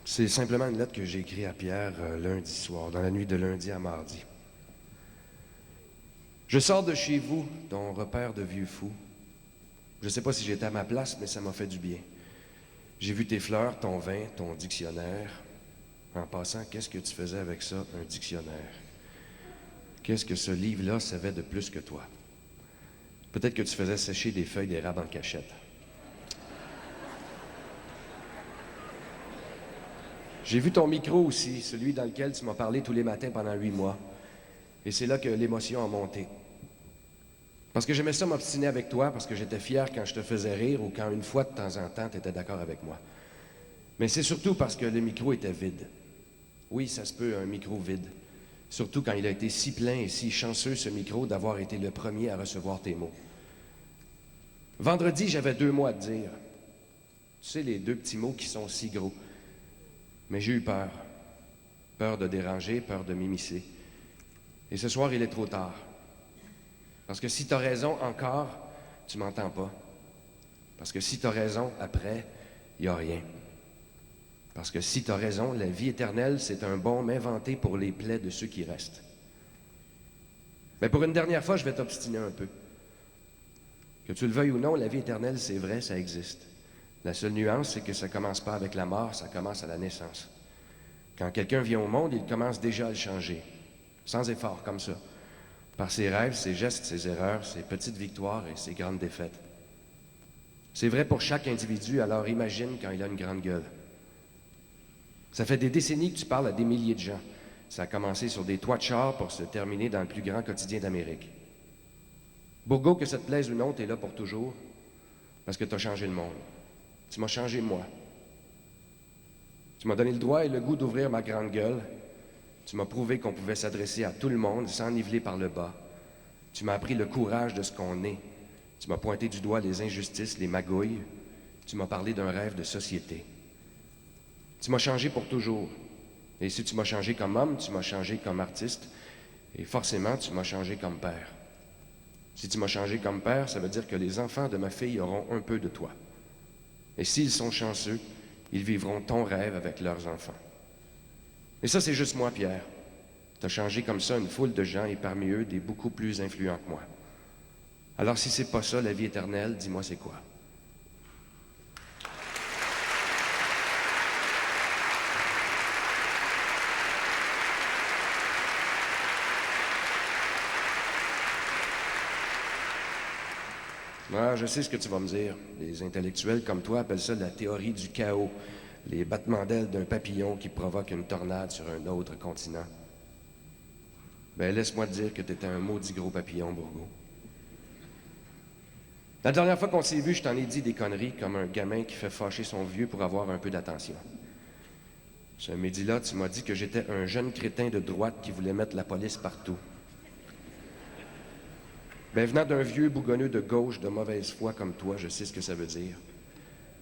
C'est simplement une lettre que j'ai écrite à Pierre lundi soir, dans la nuit de lundi à mardi. Je sors de chez vous, ton repère de vieux fou. Je ne sais pas si j'étais à ma place, mais ça m'a fait du bien. J'ai vu tes fleurs, ton vin, ton dictionnaire. En passant, qu'est-ce que tu faisais avec ça, un dictionnaire? Qu'est-ce que ce livre-là savait de plus que toi? Peut-être que tu faisais sécher des feuilles d'érable en cachette. J'ai vu ton micro aussi, celui dans lequel tu m'as parlé tous les matins pendant 8 mois. Et c'est là que l'émotion a monté. Parce que j'aimais ça m'obstiner avec toi, parce que j'étais fier quand je te faisais rire ou quand une fois de temps en temps tu étais d'accord avec moi. Mais c'est surtout parce que le micro était vide. Oui, ça se peut, un micro vide. Surtout quand il a été si plein et si chanceux, ce micro, d'avoir été le premier à recevoir tes mots. Vendredi, j'avais 2 mots à te dire. Tu sais, les 2 petits mots qui sont si gros. Mais j'ai eu peur. Peur de déranger, peur de m'immiscer. Et ce soir, il est trop tard. Parce que si tu as raison encore, tu m'entends pas. Parce que si tu as raison après, il n'y a rien. Parce que si tu as raison, la vie éternelle, c'est un baume inventé pour les plaies de ceux qui restent. Mais pour une dernière fois, je vais t'obstiner un peu. Que tu le veuilles ou non, la vie éternelle, c'est vrai, ça existe. La seule nuance, c'est que ça commence pas avec la mort, ça commence à la naissance. Quand quelqu'un vient au monde, il commence déjà à le changer. Sans effort, comme ça. Par ses rêves, ses gestes, ses erreurs, ses petites victoires et ses grandes défaites. C'est vrai pour chaque individu, alors imagine quand il a une grande gueule. Ça fait des décennies que tu parles à des milliers de gens. Ça a commencé sur des toits de chars pour se terminer dans le plus grand quotidien d'Amérique. Bourgault, que ça te plaise ou non, t'es là pour toujours, parce que t'as changé le monde. Tu m'as changé moi. Tu m'as donné le droit et le goût d'ouvrir ma grande gueule. Tu m'as prouvé qu'on pouvait s'adresser à tout le monde sans niveler par le bas. Tu m'as appris le courage de ce qu'on est. Tu m'as pointé du doigt les injustices, les magouilles. Tu m'as parlé d'un rêve de société. Tu m'as changé pour toujours. Et si tu m'as changé comme homme, tu m'as changé comme artiste. Et forcément, tu m'as changé comme père. Si tu m'as changé comme père, ça veut dire que les enfants de ma fille auront un peu de toi. Et s'ils sont chanceux, ils vivront ton rêve avec leurs enfants. Et ça, c'est juste moi, Pierre. Tu as changé comme ça une foule de gens et parmi eux, des beaucoup plus influents que moi. Alors si c'est pas ça, la vie éternelle, dis-moi c'est quoi? Ah, je sais ce que tu vas me dire. Les intellectuels comme toi appellent ça la théorie du chaos, les battements d'ailes d'un papillon qui provoque une tornade sur un autre continent. Ben, laisse-moi te dire que t'étais un maudit gros papillon, Bourgault. La dernière fois qu'on s'est vu, je t'en ai dit des conneries comme un gamin qui fait fâcher son vieux pour avoir un peu d'attention. Ce midi-là, tu m'as dit que j'étais un jeune crétin de droite qui voulait mettre la police partout. Ben, venant d'un vieux bougonneux de gauche de mauvaise foi comme toi, je sais ce que ça veut dire.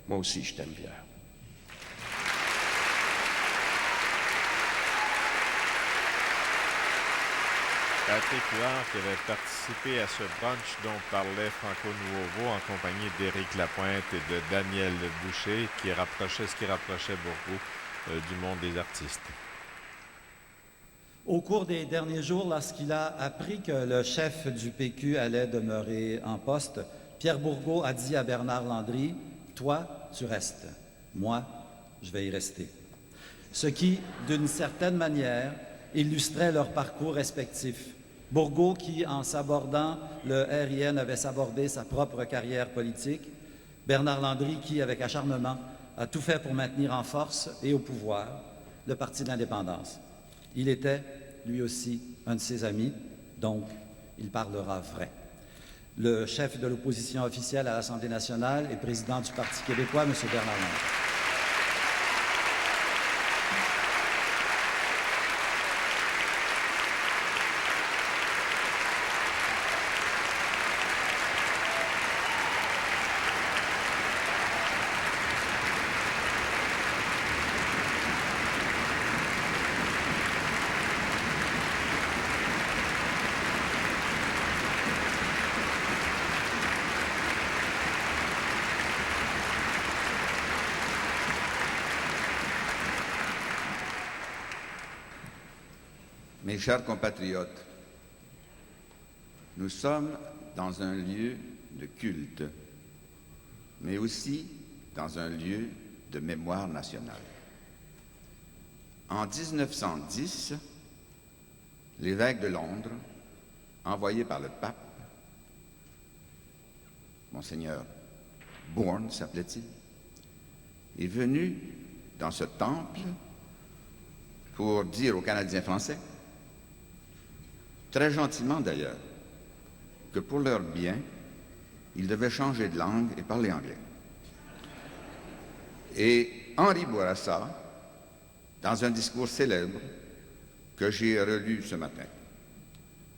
Moi aussi, je t'aime, Pierre. Patrick Huard qui avait participé à ce brunch dont parlait Franco Nuovo en compagnie d'Éric Lapointe et de Daniel Boucher, qui rapprochait Bourgault du monde des artistes. Au cours des derniers jours, lorsqu'il a appris que le chef du PQ allait demeurer en poste, Pierre Bourgault a dit à Bernard Landry, « Toi, tu restes. Moi, je vais y rester. » Ce qui, d'une certaine manière, illustrait leur parcours respectif. Bourgault qui, en s'abordant le RIN, avait sabordé sa propre carrière politique. Bernard Landry qui, avec acharnement, a tout fait pour maintenir en force et au pouvoir le Parti de l'indépendance. Il était, lui aussi, un de ses amis, donc il parlera vrai. Le chef de l'opposition officielle à l'Assemblée nationale et président du Parti québécois, M. Bernard Landry. Mes chers compatriotes, nous sommes dans un lieu de culte, mais aussi dans un lieu de mémoire nationale. En 1910, l'évêque de Londres, envoyé par le pape, Monseigneur Bourne s'appelait-il, est venu dans ce temple pour dire aux Canadiens français, très gentiment d'ailleurs, que pour leur bien, ils devaient changer de langue et parler anglais. Et Henri Bourassa, dans un discours célèbre que j'ai relu ce matin,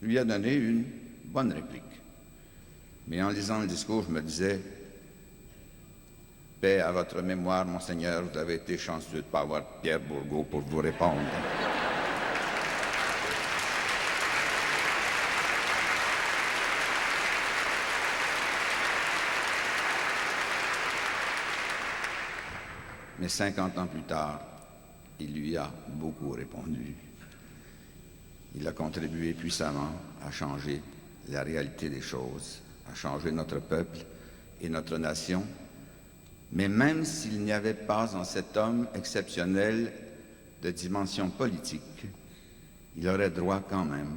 lui a donné une bonne réplique. Mais en lisant le discours, je me disais, paix à votre mémoire, Monseigneur, vous avez été chanceux de ne pas avoir Pierre Bourgault pour vous répondre. Mais 50 ans plus tard, il lui a beaucoup répondu. Il a contribué puissamment à changer la réalité des choses, à changer notre peuple et notre nation. Mais même s'il n'y avait pas en cet homme exceptionnel de dimension politique, il aurait droit quand même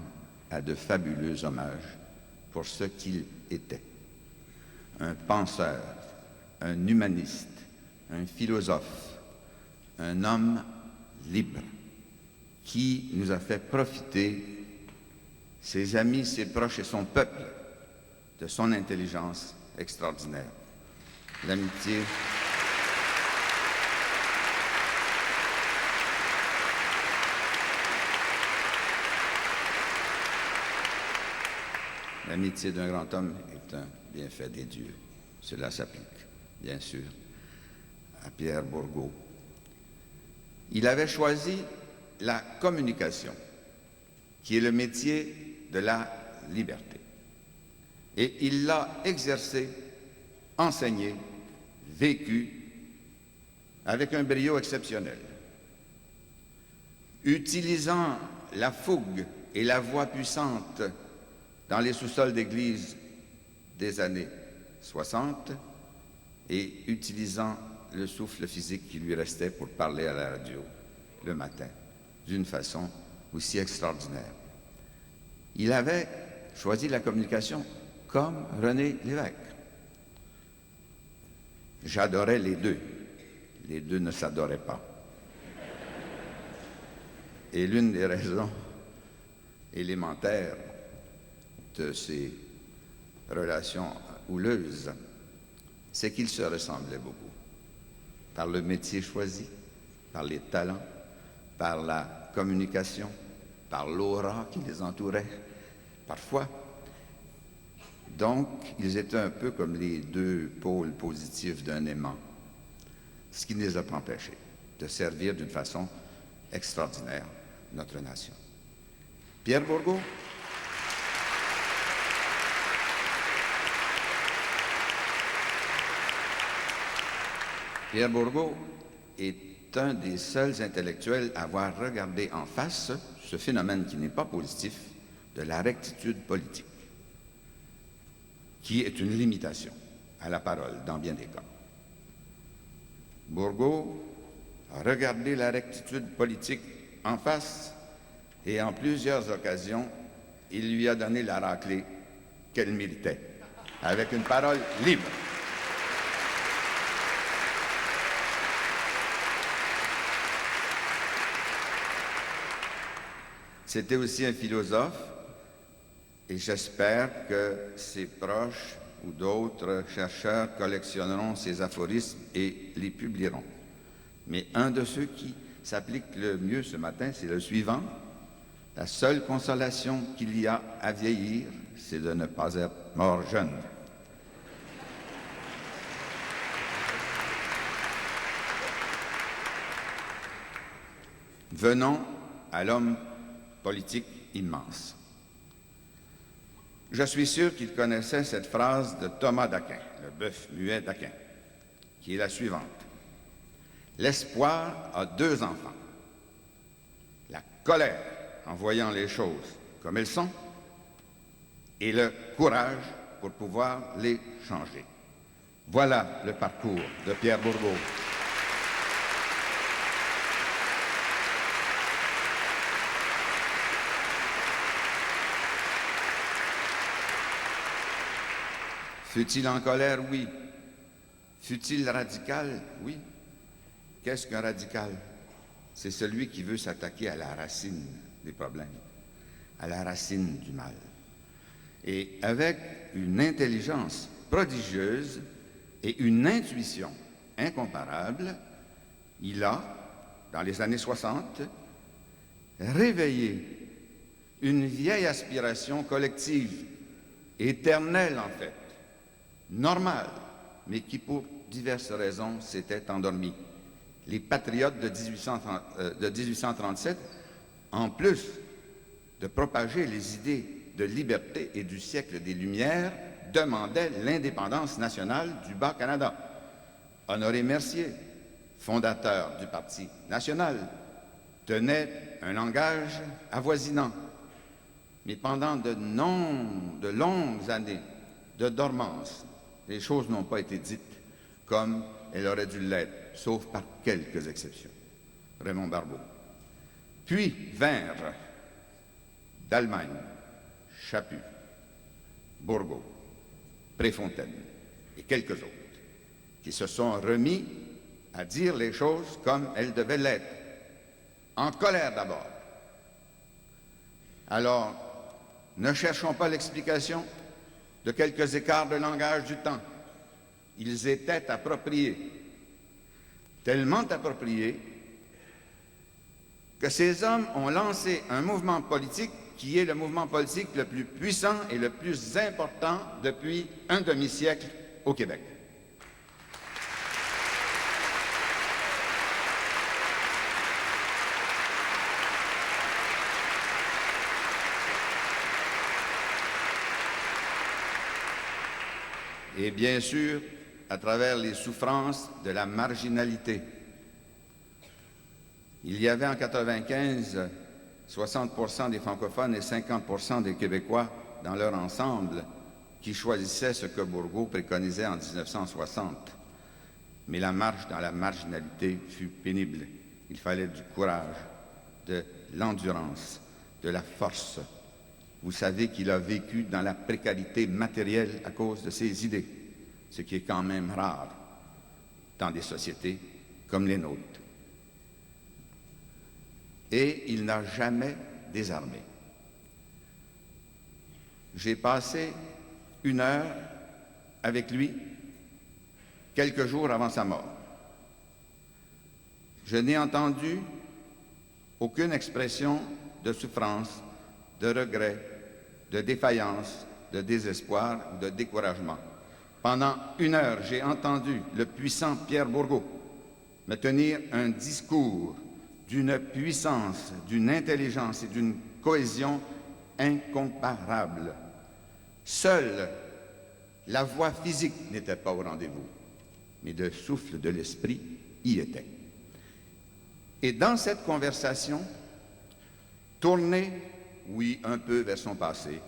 à de fabuleux hommages pour ce qu'il était. Un penseur, un humaniste, un philosophe, un homme libre qui nous a fait profiter, ses amis, ses proches et son peuple, de son intelligence extraordinaire. L'amitié d'un grand homme est un bienfait des dieux. Cela s'applique, bien sûr, à Pierre Bourgault. Il avait choisi la communication, qui est le métier de la liberté. Et il l'a exercé, enseigné, vécu avec un brio exceptionnel. Utilisant la fougue et la voix puissante dans les sous-sols d'église des années 60 et utilisant le souffle physique qui lui restait pour parler à la radio le matin d'une façon aussi extraordinaire. Il avait choisi la communication comme René Lévesque. J'adorais les deux. Les deux ne s'adoraient pas. Et l'une des raisons élémentaires de ces relations houleuses, c'est qu'ils se ressemblaient beaucoup. Par le métier choisi, par les talents, par la communication, par l'aura qui les entourait, parfois. Donc, ils étaient un peu comme les deux pôles positifs d'un aimant, ce qui ne les a pas empêchés de servir d'une façon extraordinaire notre nation. Pierre Bourgault. Pierre Bourgault est un des seuls intellectuels à avoir regardé en face ce phénomène qui n'est pas positif de la rectitude politique, qui est une limitation à la parole dans bien des cas. Bourgault a regardé la rectitude politique en face et en plusieurs occasions, il lui a donné la raclée qu'elle méritait, avec une parole libre. C'était aussi un philosophe, et j'espère que ses proches ou d'autres chercheurs collectionneront ses aphorismes et les publieront. Mais un de ceux qui s'applique le mieux ce matin, c'est le suivant. La seule consolation qu'il y a à vieillir, c'est de ne pas être mort jeune. Venons à l'homme politique immense. Je suis sûr qu'il connaissait cette phrase de Thomas d'Aquin, le bœuf muet d'Aquin, qui est la suivante. L'espoir a deux enfants, la colère en voyant les choses comme elles sont et le courage pour pouvoir les changer. Voilà le parcours de Pierre Bourgault. Fut-il en colère? Oui. Fut-il radical? Oui. Qu'est-ce qu'un radical? C'est celui qui veut s'attaquer à la racine des problèmes, à la racine du mal. Et avec une intelligence prodigieuse et une intuition incomparable, il a, dans les années 60, réveillé une vieille aspiration collective, éternelle en fait, normale, mais qui pour diverses raisons s'était endormie. Les patriotes de 1837, en plus de propager les idées de liberté et du siècle des Lumières, demandaient l'indépendance nationale du Bas-Canada. Honoré Mercier, fondateur du Parti national, tenait un langage avoisinant. Mais pendant de longues années de dormance, les choses n'ont pas été dites comme elles auraient dû l'être, sauf par quelques exceptions. Raymond Barbeau. Puis vinrent d'Allemagne, Chaput, Bourgault, Préfontaine et quelques autres qui se sont remis à dire les choses comme elles devaient l'être. En colère d'abord. Alors, ne cherchons pas l'explication de quelques écarts de langage du temps. Ils étaient appropriés, tellement appropriés que ces hommes ont lancé un mouvement politique qui est le mouvement politique le plus puissant et le plus important depuis un demi-siècle au Québec. Et bien sûr, à travers les souffrances de la marginalité. Il y avait en 1995 60% des francophones et 50% des Québécois dans leur ensemble qui choisissaient ce que Bourgault préconisait en 1960. Mais la marche dans la marginalité fut pénible. Il fallait du courage, de l'endurance, de la force. Vous savez qu'il a vécu dans la précarité matérielle à cause de ses idées, ce qui est quand même rare dans des sociétés comme les nôtres. Et il n'a jamais désarmé. J'ai passé 1 heure avec lui quelques jours avant sa mort. Je n'ai entendu aucune expression de souffrance, de regret, de défaillance, de désespoir ou de découragement. Pendant 1 heure, j'ai entendu le puissant Pierre Bourgault me tenir un discours d'une puissance, d'une intelligence et d'une cohésion incomparables. Seule la voix physique n'était pas au rendez-vous, mais le souffle de l'esprit y était. Et dans cette conversation, tournée, oui, un peu vers son passé,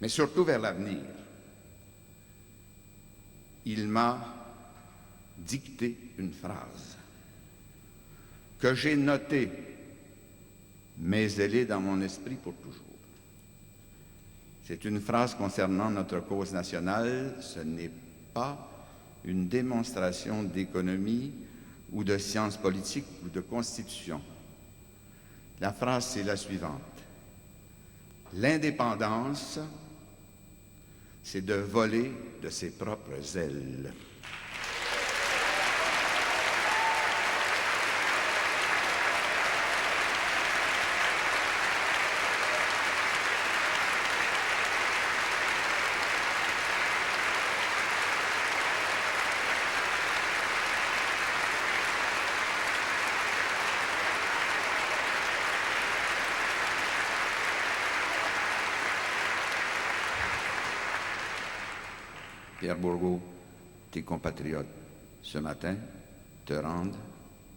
mais surtout vers l'avenir, il m'a dicté une phrase que j'ai notée, mais elle est dans mon esprit pour toujours. C'est une phrase concernant notre cause nationale. Ce n'est pas une démonstration d'économie ou de science politique ou de constitution. La phrase, c'est la suivante. L'indépendance, c'est de voler de ses propres ailes. Pierre Bourgault, tes compatriotes, ce matin, te rendent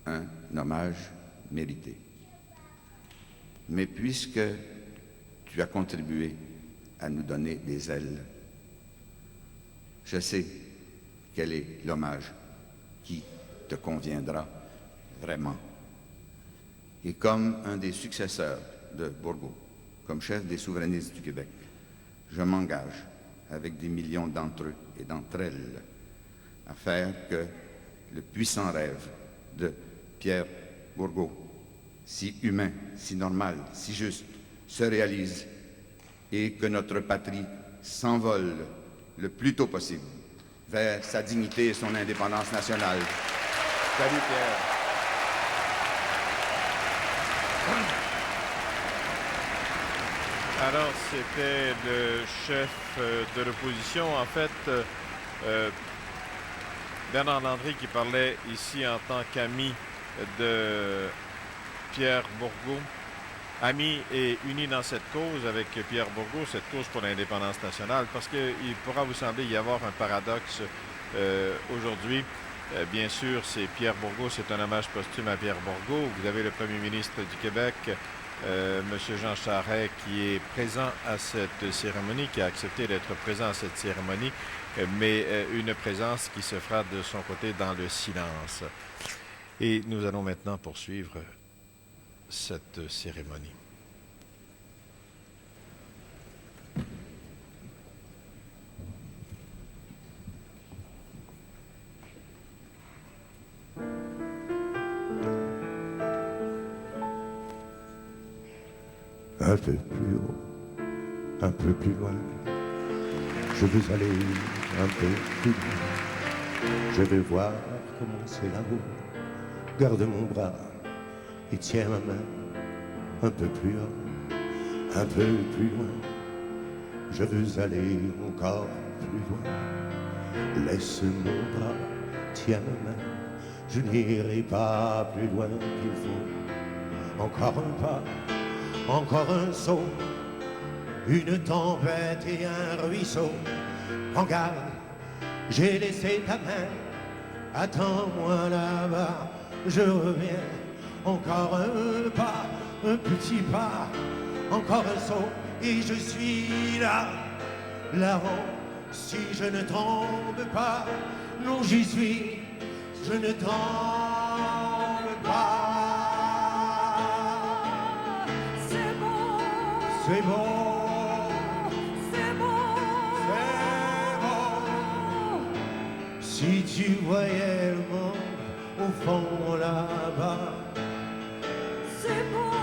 un hommage mérité. Mais puisque tu as contribué à nous donner des ailes, je sais quel est l'hommage qui te conviendra vraiment. Et comme un des successeurs de Bourgault, comme chef des souverainistes du Québec, je m'engage avec des millions d'entre eux et d'entre elles à faire que le puissant rêve de Pierre Bourgault, si humain, si normal, si juste, se réalise et que notre patrie s'envole le plus tôt possible vers sa dignité et son indépendance nationale. Salut Pierre. Alors, c'était le chef de l'opposition. En fait, Bernard Landry qui parlait ici en tant qu'ami de Pierre Bourgault, ami et uni dans cette cause avec Pierre Bourgault, cette cause pour l'indépendance nationale, parce qu'il pourra vous sembler y avoir un paradoxe aujourd'hui. Bien sûr, c'est Pierre Bourgault, c'est un hommage posthume à Pierre Bourgault. Vous avez le premier ministre du Québec, M. Jean Charest, qui est présent à cette cérémonie, qui a accepté d'être présent à cette cérémonie, mais une présence qui se fera de son côté dans le silence. Et nous allons maintenant poursuivre cette cérémonie. Un peu plus haut, un peu plus loin, je veux aller un peu plus loin. Je veux voir comment c'est là-haut. Garde mon bras et tiens ma main. Un peu plus haut, un peu plus loin. Je veux aller encore plus loin. Laisse mon bras, tiens ma main. Je n'irai pas plus loin qu'il faut. Encore un pas. Encore un saut, une tempête et un ruisseau. Prends garde, j'ai laissé ta main. Attends-moi là-bas, je reviens. Encore un pas, un petit pas. Encore un saut et je suis là. Là-haut, si je ne tombe pas, non j'y suis, je ne tombe pas. C'est bon, c'est bon, c'est bon. Si tu voyais le monde au fond là-bas, c'est bon,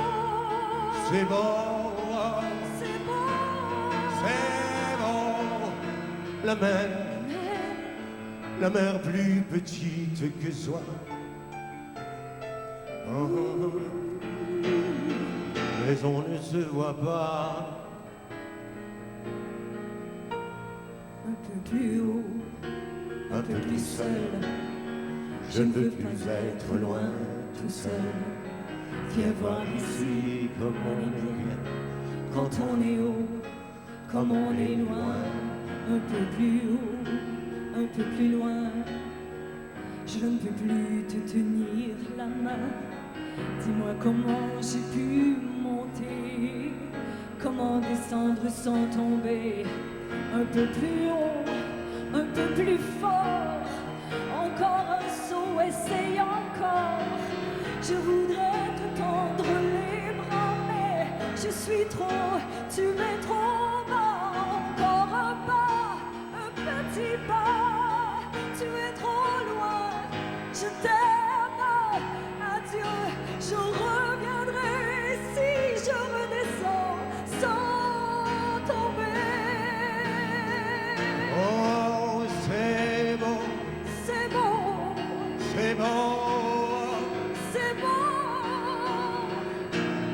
c'est bon, c'est bon, c'est bon. La mer plus petite que soi. Oh. Mais on ne se voit pas. Un peu plus haut, un peu plus seul. Je ne veux plus être loin, tout seul. Viens voir ici comme on est bien. Quand on est haut, comme on est loin. Un peu plus haut, un peu plus loin. Je ne peux plus te tenir la main. Dis-moi comment j'ai pu monter, comment descendre sans tomber. Un peu plus haut, un peu plus fort. Encore un saut, essaye encore. Je voudrais te tendre les bras, mais je suis trop, tu es trop bas. Encore un pas, un petit pas. Tu es trop loin, je t'aime. Adieu, je reviendrai si je redescends sans tomber. Oh, c'est bon, C'est bon, c'est bon. c'est bon.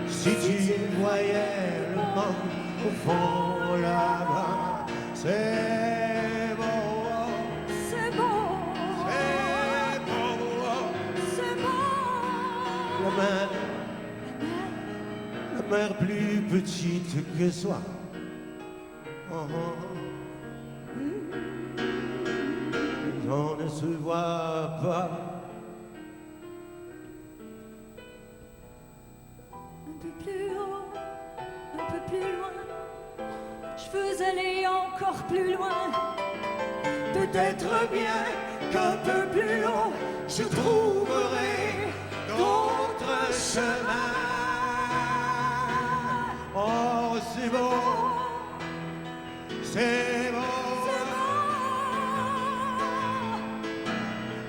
Si tu voyais le monde au fond là-bas, c'est bon, C'est bon, c'est bon. c'est bon. La mer plus petite que soi. Oh, oh. On ne se voit pas. Un peu plus haut, plus loin. Je veux aller encore plus loin. Peut-être bien qu'un peu plus haut, je trouverai d'autres chemins. Oh, c'est beau, c'est beau.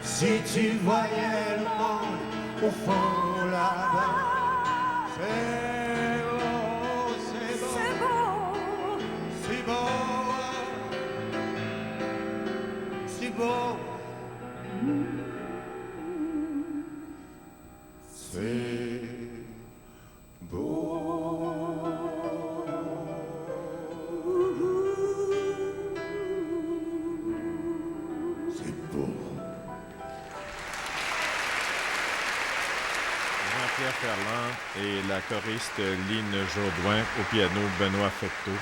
Si tu voyais le monde au fond là-bas, c'est beau, c'est beau, c'est beau, c'est beau, c'est beau. C'est beau. Jean-Pierre Ferland et la choriste Line Jourdouin, au piano Benoît Fecteau.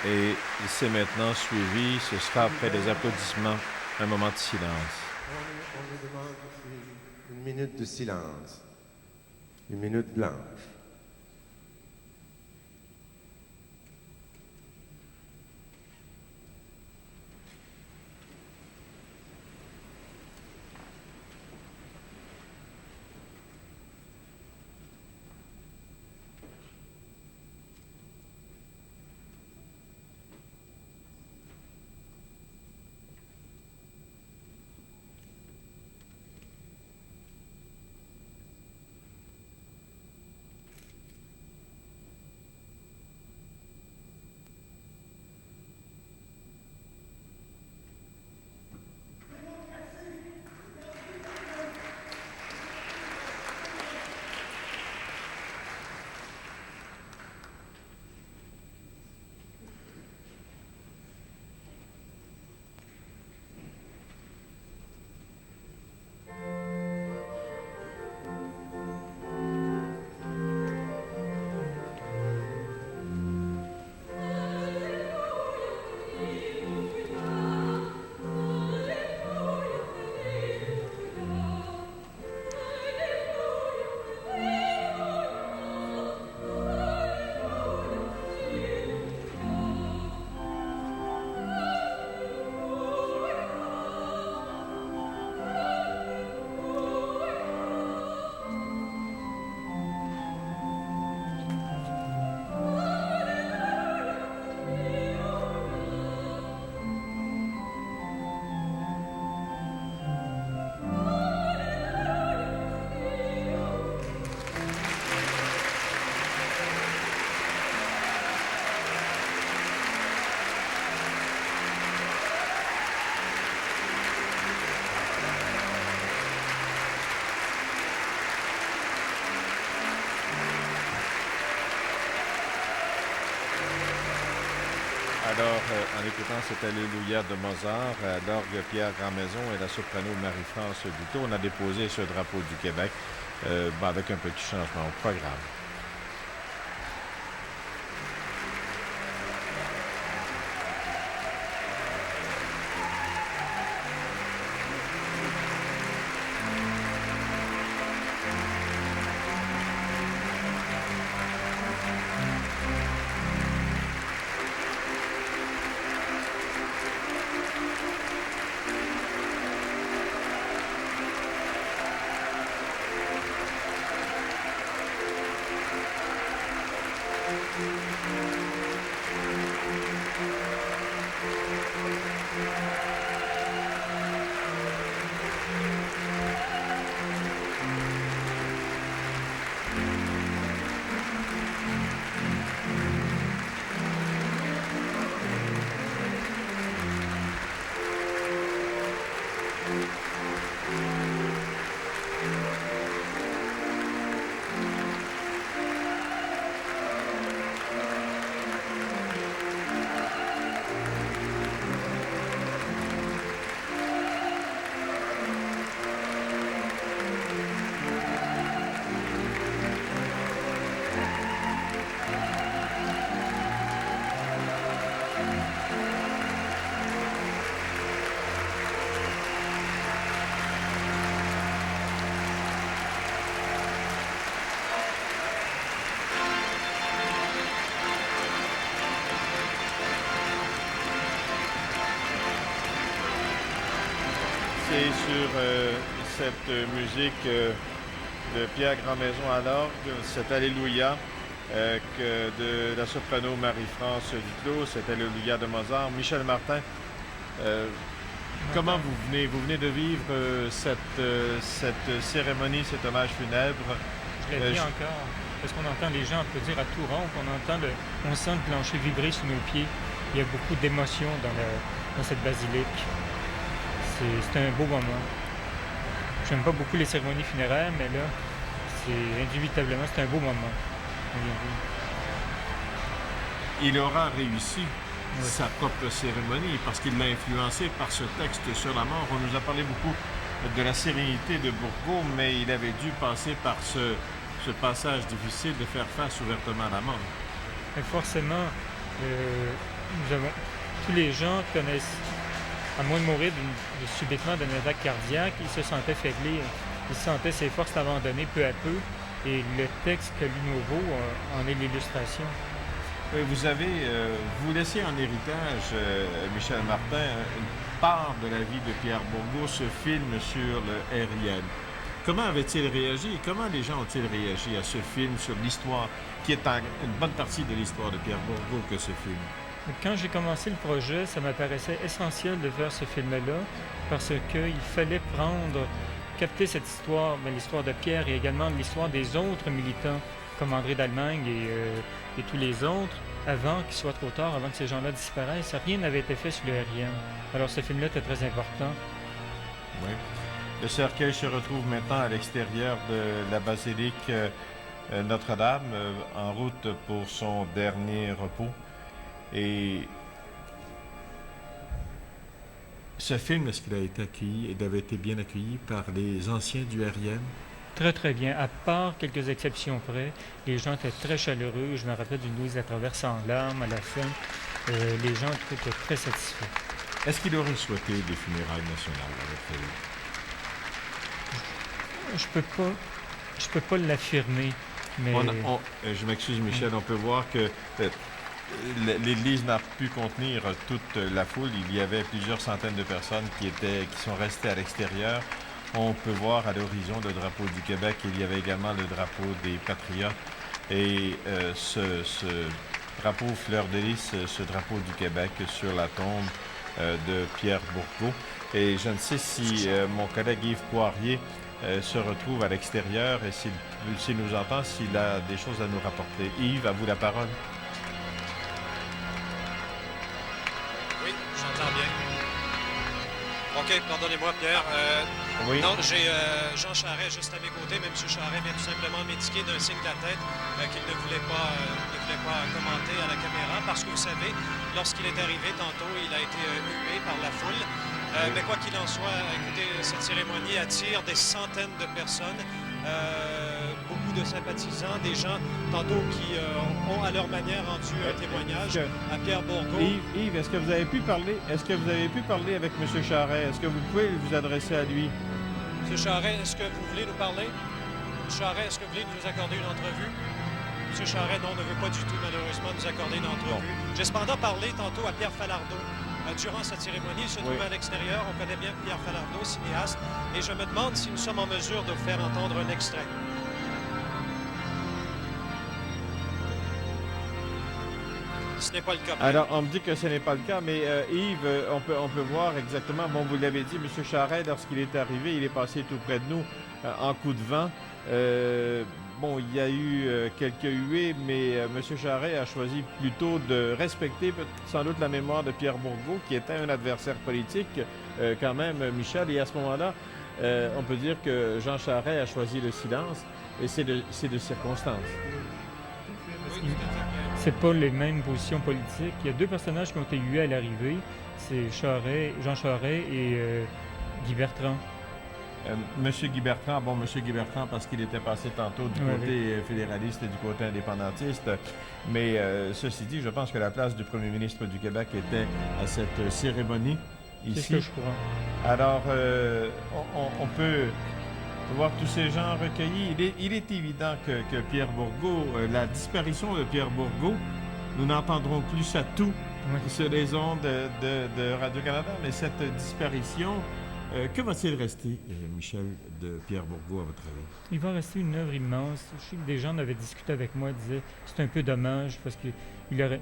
Et c'est maintenant suivi, ce sera après les applaudissements, un moment de silence. On nous demande une minute de silence, une minute blanche. Alors, en écoutant cet Alléluia de Mozart, à l'orgue Pierre Grandmaison et la soprano Marie-France Dutot, on a déposé ce drapeau du Québec avec un petit changement au programme. c'est sur cette musique de Pierre Grandmaison à l'orgue, cet Alléluia de la soprano Marie-France Duclos, cet Alléluia de Mozart. Michel Martin, comment vous venez? Vous venez de vivre cette cérémonie, cet hommage funèbre. Je l'ai dit encore, parce qu'on entend les gens applaudir à tout rompre, on sent le plancher vibrer sous nos pieds. Il y a beaucoup d'émotions dans cette basilique. C'est un beau moment. J'aime pas beaucoup les cérémonies funéraires, mais là, indubitablement, c'est un beau moment. Il aura réussi sa propre cérémonie parce qu'il l'a influencé par ce texte sur la mort. On nous a parlé beaucoup de la sérénité de Bourgault, mais il avait dû passer par ce passage difficile de faire face ouvertement à la mort. Et forcément, tous les gens connaissent, à moins de mourir subitement d'un attaque cardiaque, ils se sentaient faiblir, ils sentaient ses forces abandonner peu à peu, et le texte que lui nouveau en est l'illustration. Oui, vous laissez en héritage, Michel Martin, une part de la vie de Pierre Bourgault, ce film sur le RIM. Comment avait-il réagi et comment les gens ont-ils réagi à ce film sur l'histoire, qui est une bonne partie de l'histoire de Pierre Bourgault que ce film? Quand j'ai commencé le projet, ça m'apparaissait essentiel de faire ce film-là parce qu'il fallait capter cette histoire, l'histoire de Pierre et également l'histoire des autres militants comme André d'Allemagne et tous les autres, avant qu'il soit trop tard, avant que ces gens-là disparaissent. Rien n'avait été fait sur le RIM. Alors ce film-là était très important. Oui. Le cercueil se retrouve maintenant à l'extérieur de la basilique Notre-Dame, en route pour son dernier repos. Et ce film, est-ce qu'il a été accueilli, il avait été bien accueilli par les anciens du RIM? Très, très bien. À part quelques exceptions près, les gens étaient très chaleureux. Je me rappelle d'une Louise la Traverse en larmes à la fin. Les gens étaient très satisfaits. Est-ce qu'il aurait souhaité des funérailles nationales à votre avis? Je peux pas l'affirmer, mais... je m'excuse, Michel, on peut voir que l'Église n'a pu contenir toute la foule. Il y avait plusieurs centaines de personnes qui sont restées à l'extérieur. On peut voir à l'horizon le drapeau du Québec. Il y avait également le drapeau des Patriotes. Et ce drapeau fleur de lys, ce drapeau du Québec sur la tombe de Pierre Bourgault. Et je ne sais si mon collègue Yves Poirier se retrouve à l'extérieur et s'il nous entend, s'il a des choses à nous rapporter. Yves, à vous la parole. Oui, j'entends bien. OK, pardonnez-moi, Pierre. Oui. Non, j'ai Jean Charest juste à mes côtés, mais M. Charest vient tout simplement m'indiquer d'un signe de la tête qu'il ne voulait pas commenter à la caméra parce que, vous savez, lorsqu'il est arrivé tantôt, il a été hué par la foule. Mais quoi qu'il en soit, écoutez, cette cérémonie attire des centaines de personnes, beaucoup de sympathisants, des gens tantôt qui ont à leur manière rendu un témoignage à Pierre Bourgault. Yves, est-ce que vous avez pu parler avec M. Charest? Est-ce que vous pouvez vous adresser à lui? M. Charest, est-ce que vous voulez nous parler? M. Charest, est-ce que vous voulez nous accorder une entrevue? M. Charest, non, ne veut pas du tout, malheureusement, nous accorder une entrevue. Bon. J'ai cependant parlé tantôt à Pierre Falardeau. Durant cette cérémonie, il se trouvait à l'extérieur. On connaît bien Pierre Falardeau, cinéaste, et je me demande si nous sommes en mesure de vous faire entendre un extrait. Ce n'est pas le cas. Alors, on me dit que ce n'est pas le cas, mais Yves, on peut voir exactement, bon, vous l'avez dit, M. Charest, lorsqu'il est arrivé, il est passé tout près de nous en coup de vent. Bon, il y a eu quelques huées, mais M. Charest a choisi plutôt de respecter sans doute la mémoire de Pierre Bourgault, qui était un adversaire politique quand même, Michel. Et à ce moment-là, on peut dire que Jean Charest a choisi le silence, et c'est de circonstance. C'est pas les mêmes positions politiques. Il y a deux personnages qui ont été hués à l'arrivée. C'est Jean Charest et Guy Bertrand. Monsieur Guy Bertrand, parce qu'il était passé tantôt du côté fédéraliste et du côté indépendantiste. Mais ceci dit, je pense que la place du premier ministre du Québec était à cette cérémonie ici. C'est ce que je crois. Alors, on peut voir tous ces gens recueillis. Il est évident que Pierre Bourgault, la disparition de Pierre Bourgault, nous n'entendrons plus ça tout sur les ondes de Radio-Canada, mais cette disparition Que va-t-il rester, Michel, de Pierre Bourgault, à votre avis? Il va rester une œuvre immense. Je sais que des gens en avaient discuté avec moi, disaient c'est un peu dommage parce qu'il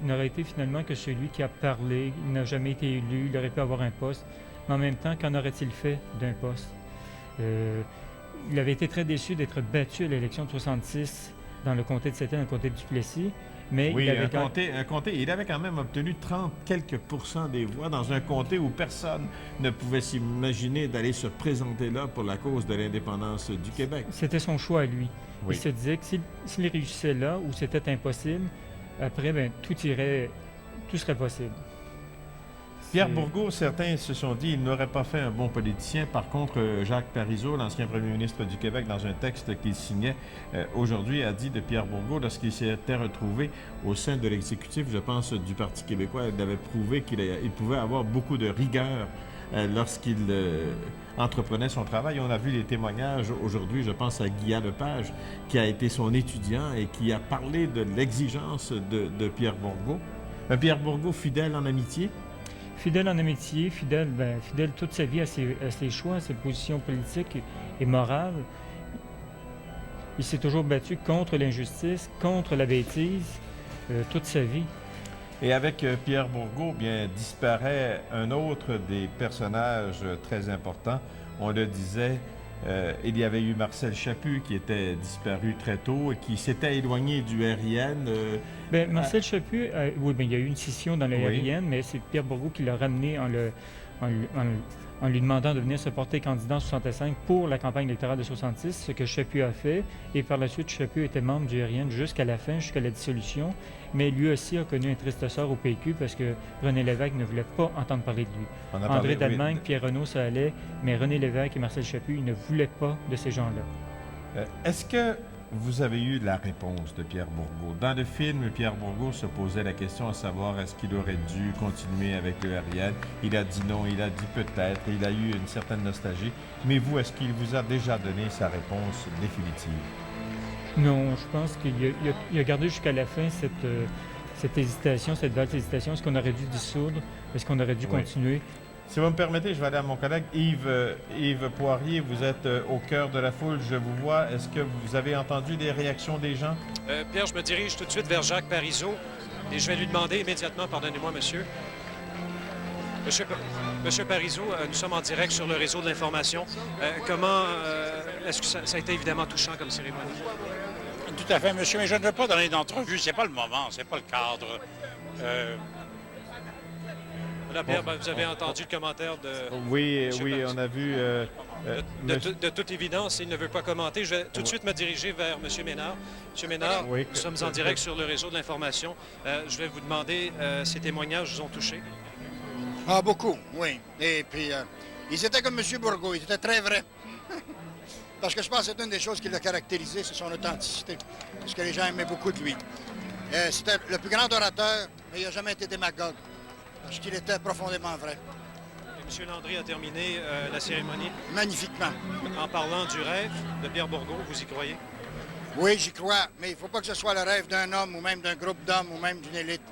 n'aurait été finalement que celui qui a parlé, il n'a jamais été élu, il aurait pu avoir un poste. Mais en même temps, qu'en aurait-il fait d'un poste? Il avait été très déçu d'être battu à l'élection de 66 dans le comté de Sept-Îles, dans le comté de Duplessis. Mais oui, il avait un comté, il avait quand même obtenu 30 quelques % des voix dans un comté où personne ne pouvait s'imaginer d'aller se présenter là pour la cause de l'indépendance du Québec. C'était son choix à lui. Oui. Il se disait que s'il réussissait là où c'était impossible, après, tout serait possible. Pierre Bourgault, certains se sont dit qu'il n'aurait pas fait un bon politicien. Par contre, Jacques Parizeau, l'ancien premier ministre du Québec, dans un texte qu'il signait aujourd'hui, a dit de Pierre Bourgault, lorsqu'il s'était retrouvé au sein de l'exécutif, je pense, du Parti québécois, il avait prouvé qu'il pouvait avoir beaucoup de rigueur lorsqu'il entreprenait son travail. On a vu les témoignages aujourd'hui, je pense à Guy Lepage, qui a été son étudiant et qui a parlé de l'exigence de Pierre Bourgault. Pierre Bourgault, fidèle en amitié. Fidèle en amitié, fidèle toute sa vie à ses choix, à ses positions politiques et morales. Il s'est toujours battu contre l'injustice, contre la bêtise, toute sa vie. Et avec Pierre Bourgault, bien, disparaît un autre des personnages très importants. On le disait, il y avait eu Marcel Chaput qui était disparu très tôt et qui s'était éloigné du RIN. Marcel Chaput, il y a eu une scission dans le RIN, mais c'est Pierre Bourgault qui l'a ramené en lui demandant de venir se porter candidat en 65 pour la campagne électorale de 66, ce que Chaput a fait. Et par la suite, Chaput était membre du RIN jusqu'à la fin, jusqu'à la dissolution. Mais lui aussi a connu un triste sort au PQ parce que René Lévesque ne voulait pas entendre parler de lui. André d'Allemagne, Pierre Renaud, ça allait, mais René Lévesque et Marcel Chaput, ils ne voulaient pas de ces gens-là. Est-ce que vous avez eu la réponse de Pierre Bourgault? Dans le film, Pierre Bourgault se posait la question à savoir est-ce qu'il aurait dû continuer avec le RIN. Il a dit non, il a dit peut-être, il a eu une certaine nostalgie. Mais vous, est-ce qu'il vous a déjà donné sa réponse définitive? Non, je pense qu'il a gardé jusqu'à la fin cette hésitation, cette vague hésitation. Est-ce qu'on aurait dû dissoudre? Est-ce qu'on aurait dû continuer? Si vous me permettez, je vais aller à mon collègue Yves Poirier. Vous êtes au cœur de la foule, je vous vois. Est-ce que vous avez entendu les réactions des gens? Pierre, je me dirige tout de suite vers Jacques Parizeau et je vais lui demander immédiatement, pardonnez-moi, monsieur. Monsieur Parizeau, nous sommes en direct sur le réseau de l'information. Comment est-ce que ça a été évidemment touchant comme cérémonie? Tout à fait, monsieur, mais je ne veux pas donner d'entrevue. C'est pas le moment, c'est pas le cadre. Voilà, Pierre, vous avez entendu le commentaire de... Oui, on a vu... de toute évidence, il ne veut pas commenter. Je vais tout de suite me diriger vers M. Ménard. M. Ménard, nous sommes en direct sur le réseau de l'information. Je vais vous demander, ces témoignages vous ont touché? Ah, beaucoup, oui. Et puis, ils étaient comme M. Bourgault, ils étaient très vrais. Parce que je pense que c'est une des choses qui l'a caractérisé, c'est son authenticité. Ce que les gens aimaient beaucoup de lui. C'était le plus grand orateur, mais il n'a jamais été démagogue. Parce qu'il était profondément vrai. Et M. Landry a terminé la cérémonie. Magnifiquement. En parlant du rêve de Pierre Bourgault, vous y croyez? Oui, j'y crois, mais il ne faut pas que ce soit le rêve d'un homme ou même d'un groupe d'hommes ou même d'une élite.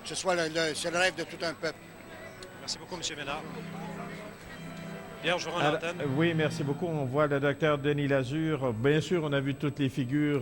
Que ce soit c'est le rêve de tout un peuple. Merci beaucoup, M. Ménard. Pierre, je vous rends l'antenne. Oui, merci beaucoup. On voit le docteur Denis Lazure. Bien sûr, on a vu toutes les figures